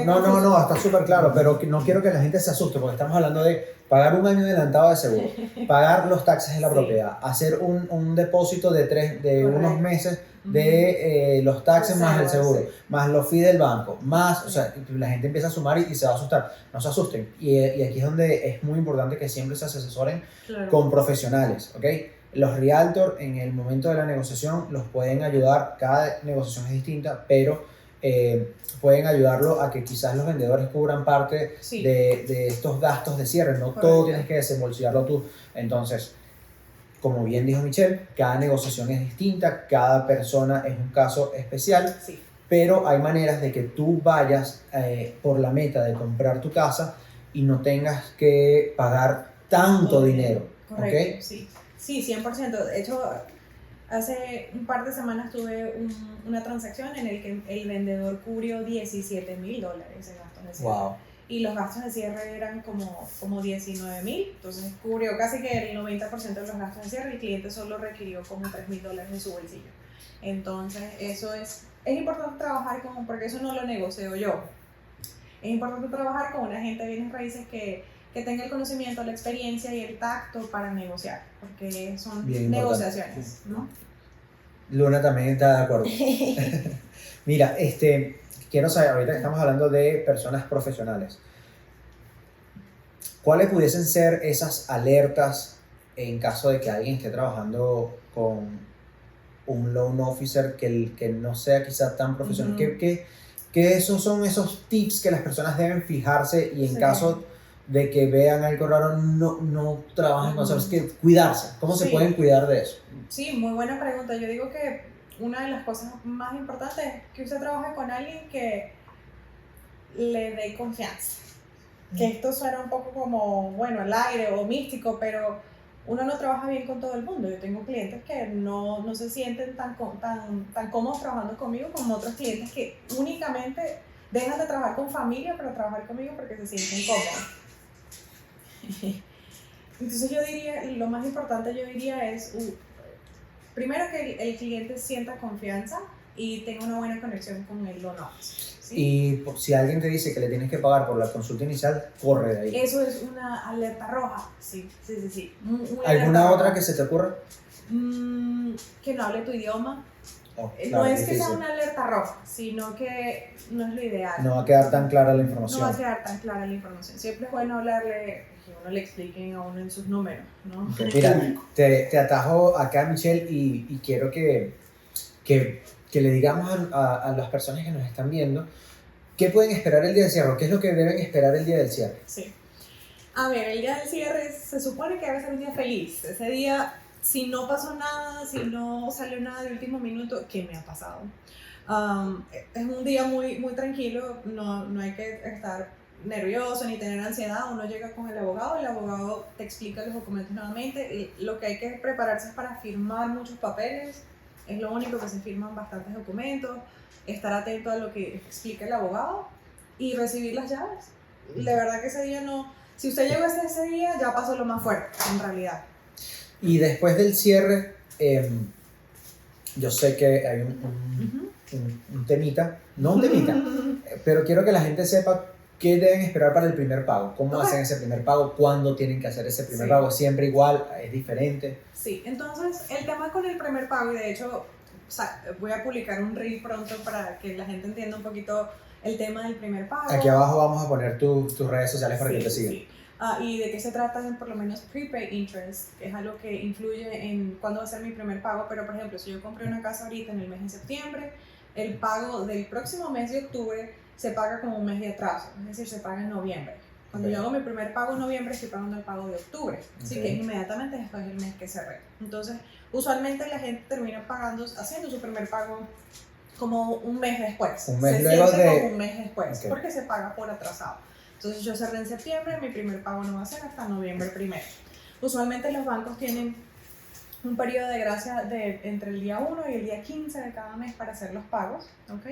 no, está súper claro, pero no quiero que la gente se asuste porque estamos hablando de pagar un año adelantado de seguro, pagar los taxes de la propiedad, hacer un depósito de unos meses de los taxes más el seguro, más los fees del banco, más, o sea, la gente empieza a sumar y se va a asustar. No se asusten. Y aquí es donde es muy importante que siempre se asesoren con profesionales, ¿ok? Los realtor en el momento de la negociación los pueden ayudar, cada negociación es distinta, pero pueden ayudarlo a que quizás los vendedores cubran parte de estos gastos de cierre, no todo tienes que desembolsillarlo tú. Entonces, como bien dijo Michelle, cada negociación es distinta, cada persona es un caso especial, pero hay maneras de que tú vayas por la meta de comprar tu casa y no tengas que pagar tanto dinero. Correcto, ¿okay? Sí, 100%. De hecho, hace un par de semanas tuve una transacción en la que el vendedor cubrió $17,000 de gastos de cierre. Wow. Y los gastos de cierre eran como 19,000, entonces cubrió casi que el 90% de los gastos de cierre. El cliente solo requirió como $3,000 de su bolsillo. Entonces eso es importante trabajar porque eso no lo negocio yo. Es importante trabajar con un agente de bienes raíces que tenga el conocimiento, la experiencia y el tacto para negociar, porque son negociaciones, ¿no? Luna también está de acuerdo. Mira, quiero saber, ahorita que estamos hablando de personas profesionales, ¿cuáles pudiesen ser esas alertas en caso de que alguien esté trabajando con un loan officer que no sea quizá tan profesional? ¿Qué esos son esos tips que las personas deben fijarse y en caso de que vean algo raro no trabajen con eso? Que cuidarse. ¿Cómo se pueden cuidar de eso? Sí, muy buena pregunta. Yo digo que una de las cosas más importantes es que usted trabaje con alguien que le dé confianza. Que esto suena un poco como, bueno, al aire o místico, pero uno no trabaja bien con todo el mundo. Yo tengo clientes que no se sienten tan cómodos trabajando conmigo como otros clientes que únicamente dejan de trabajar con familia para trabajar conmigo porque se sienten cómodos. Entonces lo más importante es primero que el cliente sienta confianza y tenga una buena conexión con el loan officer, ¿sí? Y si alguien te dice que le tienes que pagar por la consulta inicial, corre de ahí. Eso es una alerta roja, sí. ¿Alguna otra que se te ocurra? Que no hable tu idioma. Claro, no es que sea una alerta roja, sino que no es lo ideal. No va a quedar tan clara la información. No va a quedar tan clara la información. Siempre es bueno hablarle, que uno le expliquen a uno en sus números, ¿no? Okay. Mira, te atajo acá, Michelle, y quiero que le digamos a las personas que nos están viendo qué pueden esperar el día del cierre, qué es lo que deben esperar el día del cierre. Sí. A ver, el día del cierre se supone que debe ser un día feliz. Ese día, si no pasó nada, si no salió nada de último minuto, ¿qué me ha pasado? Es un día muy, muy tranquilo, no hay que estar nervioso ni tener ansiedad. Uno llega con el abogado te explica los documentos nuevamente. Y lo que hay que prepararse es para firmar muchos papeles, es lo único que se firman bastantes documentos, estar atento a lo que explica el abogado y recibir las llaves. De verdad que ese día si usted llegó hasta ese día, ya pasó lo más fuerte, en realidad. Y después del cierre, yo sé que hay un temita, no un temita, pero quiero que la gente sepa qué deben esperar para el primer pago, cómo hacen ese primer pago, cuándo tienen que hacer ese primer pago, siempre igual, es diferente. Sí, entonces el tema con el primer pago, y de hecho voy a publicar un reel pronto para que la gente entienda un poquito el tema del primer pago. Aquí abajo vamos a poner tus redes sociales para que te sigan. Sí. Y de qué se trata, por lo menos prepaid interest, que es algo que influye en cuándo va a ser mi primer pago. Pero, por ejemplo, si yo compré una casa ahorita en el mes de septiembre, el pago del próximo mes de octubre se paga como un mes de atraso, es decir, se paga en noviembre. Cuando yo hago mi primer pago en noviembre, estoy pagando el pago de octubre, así que es inmediatamente después del mes que cerré. Entonces, usualmente la gente termina haciendo su primer pago como un mes después. Un mes se luego siente de... como un mes después, Okay. porque se paga por atrasado. Entonces, yo cerré en septiembre, mi primer pago no va a ser hasta noviembre 1. Usualmente los bancos tienen un periodo de gracia entre el día 1 y el día 15 de cada mes para hacer los pagos, ¿ok?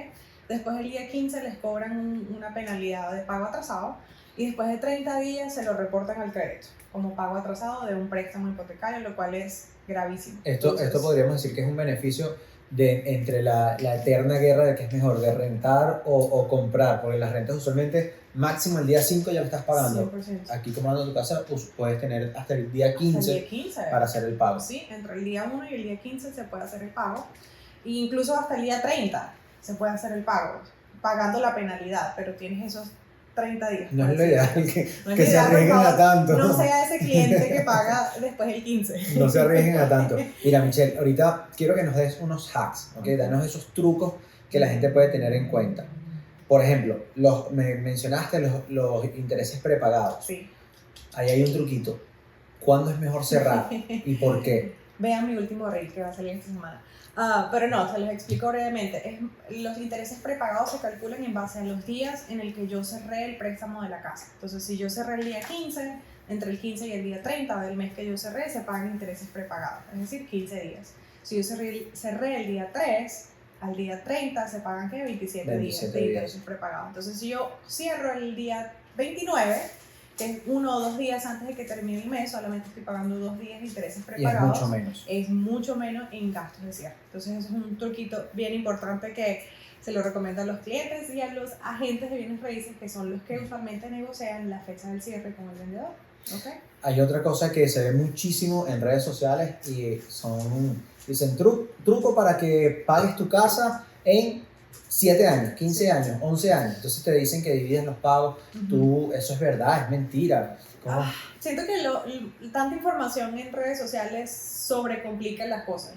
Después del día 15 les cobran una penalidad de pago atrasado y después de 30 días se lo reportan al crédito como pago atrasado de un préstamo hipotecario, lo cual es gravísimo. Esto podríamos decir que es un beneficio entre la eterna guerra de qué es mejor, de rentar o comprar, porque las rentas usualmente máximo el día 5 ya lo estás pagando. 100%. Aquí comprando tu casa pues, puedes tener hasta el día 15, Hasta el día 15 para hacer el pago. Sí, entre el día 1 y el día 15 se puede hacer el pago, e incluso hasta el día 30 se puede hacer el pago, pagando la penalidad, pero tienes esos 30 días. No es lo ideal que No es se lo ideal, por arriesguen a favor, tanto. No sea ese cliente que paga después el 15. No se arriesguen a tanto. Mira, Michelle, ahorita quiero que nos des unos hacks, ¿ok? Danos esos trucos que la gente puede tener en cuenta. Por ejemplo, me mencionaste los intereses prepagados. Sí. Ahí hay un truquito. ¿Cuándo es mejor cerrar y por qué? Vean mi último reel que va a salir esta semana. Pero no, se los explico brevemente. Los intereses prepagados se calculan en base a los días en el que yo cerré el préstamo de la casa. Entonces, si yo cerré el día 15, entre el 15 y el día 30 del mes que yo cerré, se pagan intereses prepagados, es decir, 15 días. Si yo cerré el día 3, al día 30 se pagan, ¿qué? 27 días de intereses prepagados. Entonces, si yo cierro el día 29, que es 1 o 2 días antes de que termine el mes, solamente estoy pagando 2 días de intereses prepagados. Y es mucho menos. Es mucho menos en gastos de cierre. Entonces, eso es un truquito bien importante que se lo recomiendo a los clientes y a los agentes de bienes raíces, que son los que usualmente negocian la fecha del cierre con el vendedor. ¿Okay? Hay otra cosa que se ve muchísimo en redes sociales y dicen truco para que pagues tu casa en 7 años, 15 años, 11 años. Entonces te dicen que divides los pagos. Eso es verdad, es mentira. Siento que tanta información en redes sociales sobrecomplica las cosas.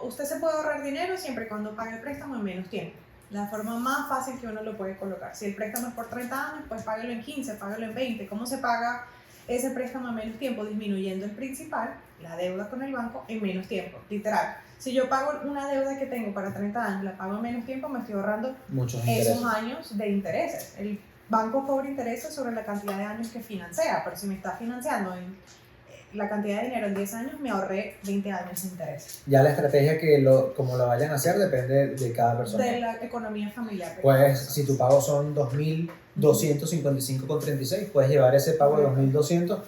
Usted se puede ahorrar dinero siempre y cuando pague el préstamo en menos tiempo. La forma más fácil que uno lo puede colocar. Si el préstamo es por 30 años, pues págalo en 15, págalo en 20. ¿Cómo se paga ese préstamo en menos tiempo? Disminuyendo el principal, la deuda con el banco, en menos tiempo. Literal. Si yo pago una deuda que tengo para 30 años, la pago en menos tiempo, me estoy ahorrando esos años de intereses. El banco cobra intereses sobre la cantidad de años que financia, pero si me está financiando en la cantidad de dinero en 10 años, me ahorré 20 años de intereses. Ya la estrategia como lo vayan a hacer depende de cada persona. De la economía familiar. Pues si tu pago son 2.255,36, puedes llevar ese pago de 2.200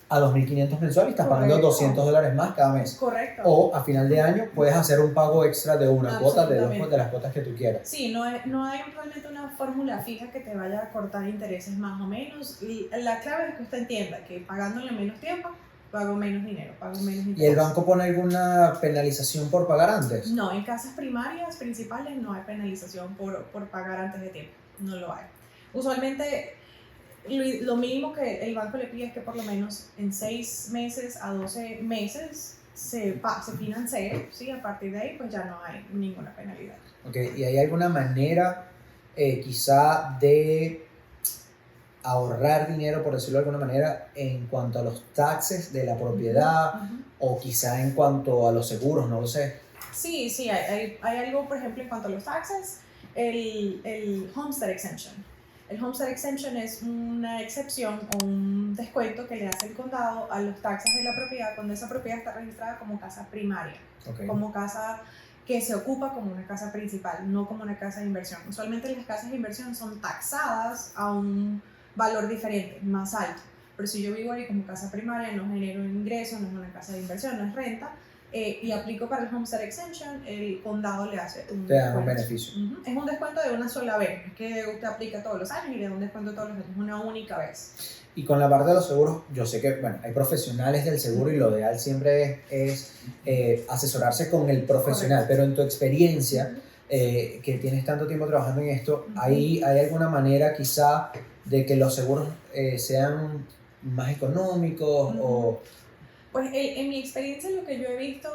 a 2.500 mensual y estás pagando $200 más cada mes. Correcto. O a final de año puedes hacer un pago extra de una cuota, de las cuotas que tú quieras. Sí, no hay realmente una fórmula fija que te vaya a cortar intereses más o menos. Y la clave es que usted entienda que pagándole menos tiempo, pago menos dinero, pago menos intereses. ¿Y el banco pone alguna penalización por pagar antes? No, en casas primarias principales no hay penalización por pagar antes de tiempo. No lo hay. Usualmente lo mínimo que el banco le pide es que por lo menos en 6 meses a 12 meses se financie, ¿sí? A partir de ahí pues ya no hay ninguna penalidad. Okay. ¿Y hay alguna manera quizá de ahorrar dinero, por decirlo de alguna manera, en cuanto a los taxes de la propiedad o quizá en cuanto a los seguros? No lo sé. Sí, hay algo, por ejemplo, en cuanto a los taxes, el Homestead Exemption. El Homestead Exemption es una excepción o un descuento que le hace el condado a los taxes de la propiedad cuando esa propiedad está registrada como casa primaria, como casa que se ocupa como una casa principal, no como una casa de inversión. Usualmente las casas de inversión son taxadas a un valor diferente, más alto. Pero si yo vivo ahí como casa primaria, no genero ingresos, no es una casa de inversión, no es renta, y aplico para el Homestead Exemption, el condado le hace un beneficio. Es un descuento de una sola vez, es que usted aplica todos los años y le da un descuento todos los años, una única vez. Y con la parte de los seguros, yo sé que hay profesionales del seguro y lo ideal siempre es asesorarse con el profesional, pero en tu experiencia, que tienes tanto tiempo trabajando en esto, ¿hay alguna manera quizá de que los seguros sean más económicos o...? Pues en mi experiencia lo que yo he visto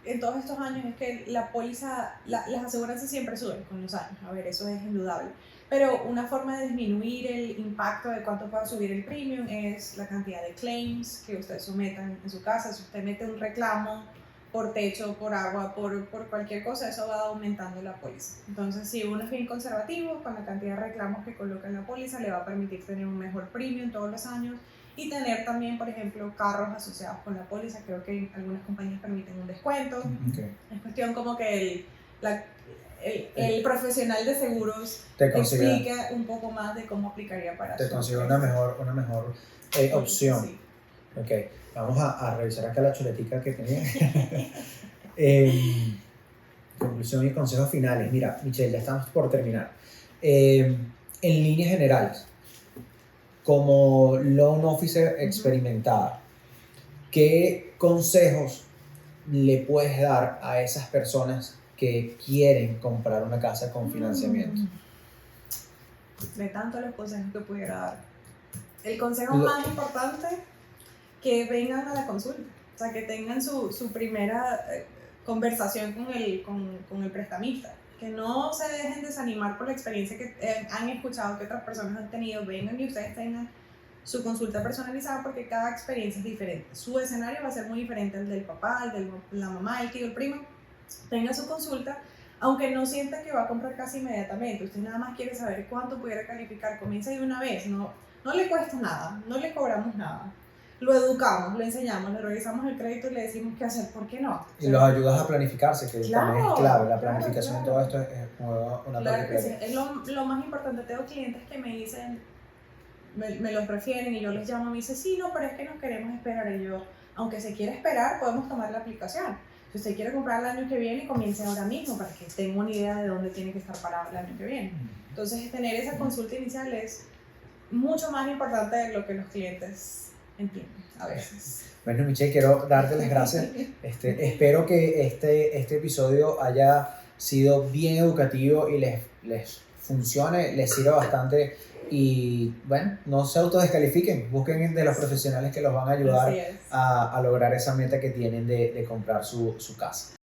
en todos estos años es que la póliza, las aseguranzas siempre suben con los años, a ver, eso es indudable. Pero una forma de disminuir el impacto de cuánto pueda subir el premium es la cantidad de claims que ustedes sometan en su casa. Si usted mete un reclamo por techo, por agua, por cualquier cosa, eso va aumentando la póliza. Entonces, si uno es bien conservativo, con la cantidad de reclamos que coloca en la póliza, le va a permitir tener un mejor premium todos los años y tener también, por ejemplo, carros asociados con la póliza. Creo que algunas compañías permiten un descuento. Okay. Es cuestión como que el profesional de seguros te explica un poco más de cómo aplicaría para te consigue una mejor opción. Sí. Ok, vamos a revisar acá la chuletica que tenía. Conclusión y consejos finales. Mira, Michelle, ya estamos por terminar. En líneas generales, como loan officer experimentada, ¿qué consejos le puedes dar a esas personas que quieren comprar una casa con financiamiento? De tanto los consejos que pudiera dar. El consejo más importante, que vengan a la consulta. O sea, que tengan su primera conversación con el prestamista. Que no se dejen desanimar por la experiencia que han escuchado que otras personas han tenido. Vengan y ustedes tengan su consulta personalizada, porque cada experiencia es diferente. Su escenario va a ser muy diferente al del papá, al de la mamá, el tío, el primo. Tenga su consulta, aunque no sienta que va a comprar casi inmediatamente. Usted nada más quiere saber cuánto pudiera calificar. Comienza de una vez, no le cuesta nada, no le cobramos nada. Lo educamos, lo enseñamos, le revisamos el crédito y le decimos qué hacer, ¿por qué no? Y los ayudas a planificarse, que también es clave. La planificación en todo esto es una claro que sí, parte es lo más importante. Tengo clientes que me dicen, me los refieren y yo les llamo y me dicen, sí, no, pero es que nos queremos esperar. Y yo, aunque se quiera esperar, podemos tomar la aplicación. Si usted quiere comprar el año que viene, comience ahora mismo para que tenga una idea de dónde tiene que estar parado el año que viene. Entonces, tener esa consulta inicial es mucho más importante de lo que los clientes entienden a veces. Bueno, Michelle, quiero darte las gracias. Espero que este episodio haya sido bien educativo y les funcione, les sirva bastante. Y bueno, no se autodescalifiquen, busquen de los profesionales que los van a ayudar a lograr esa meta que tienen de comprar su casa.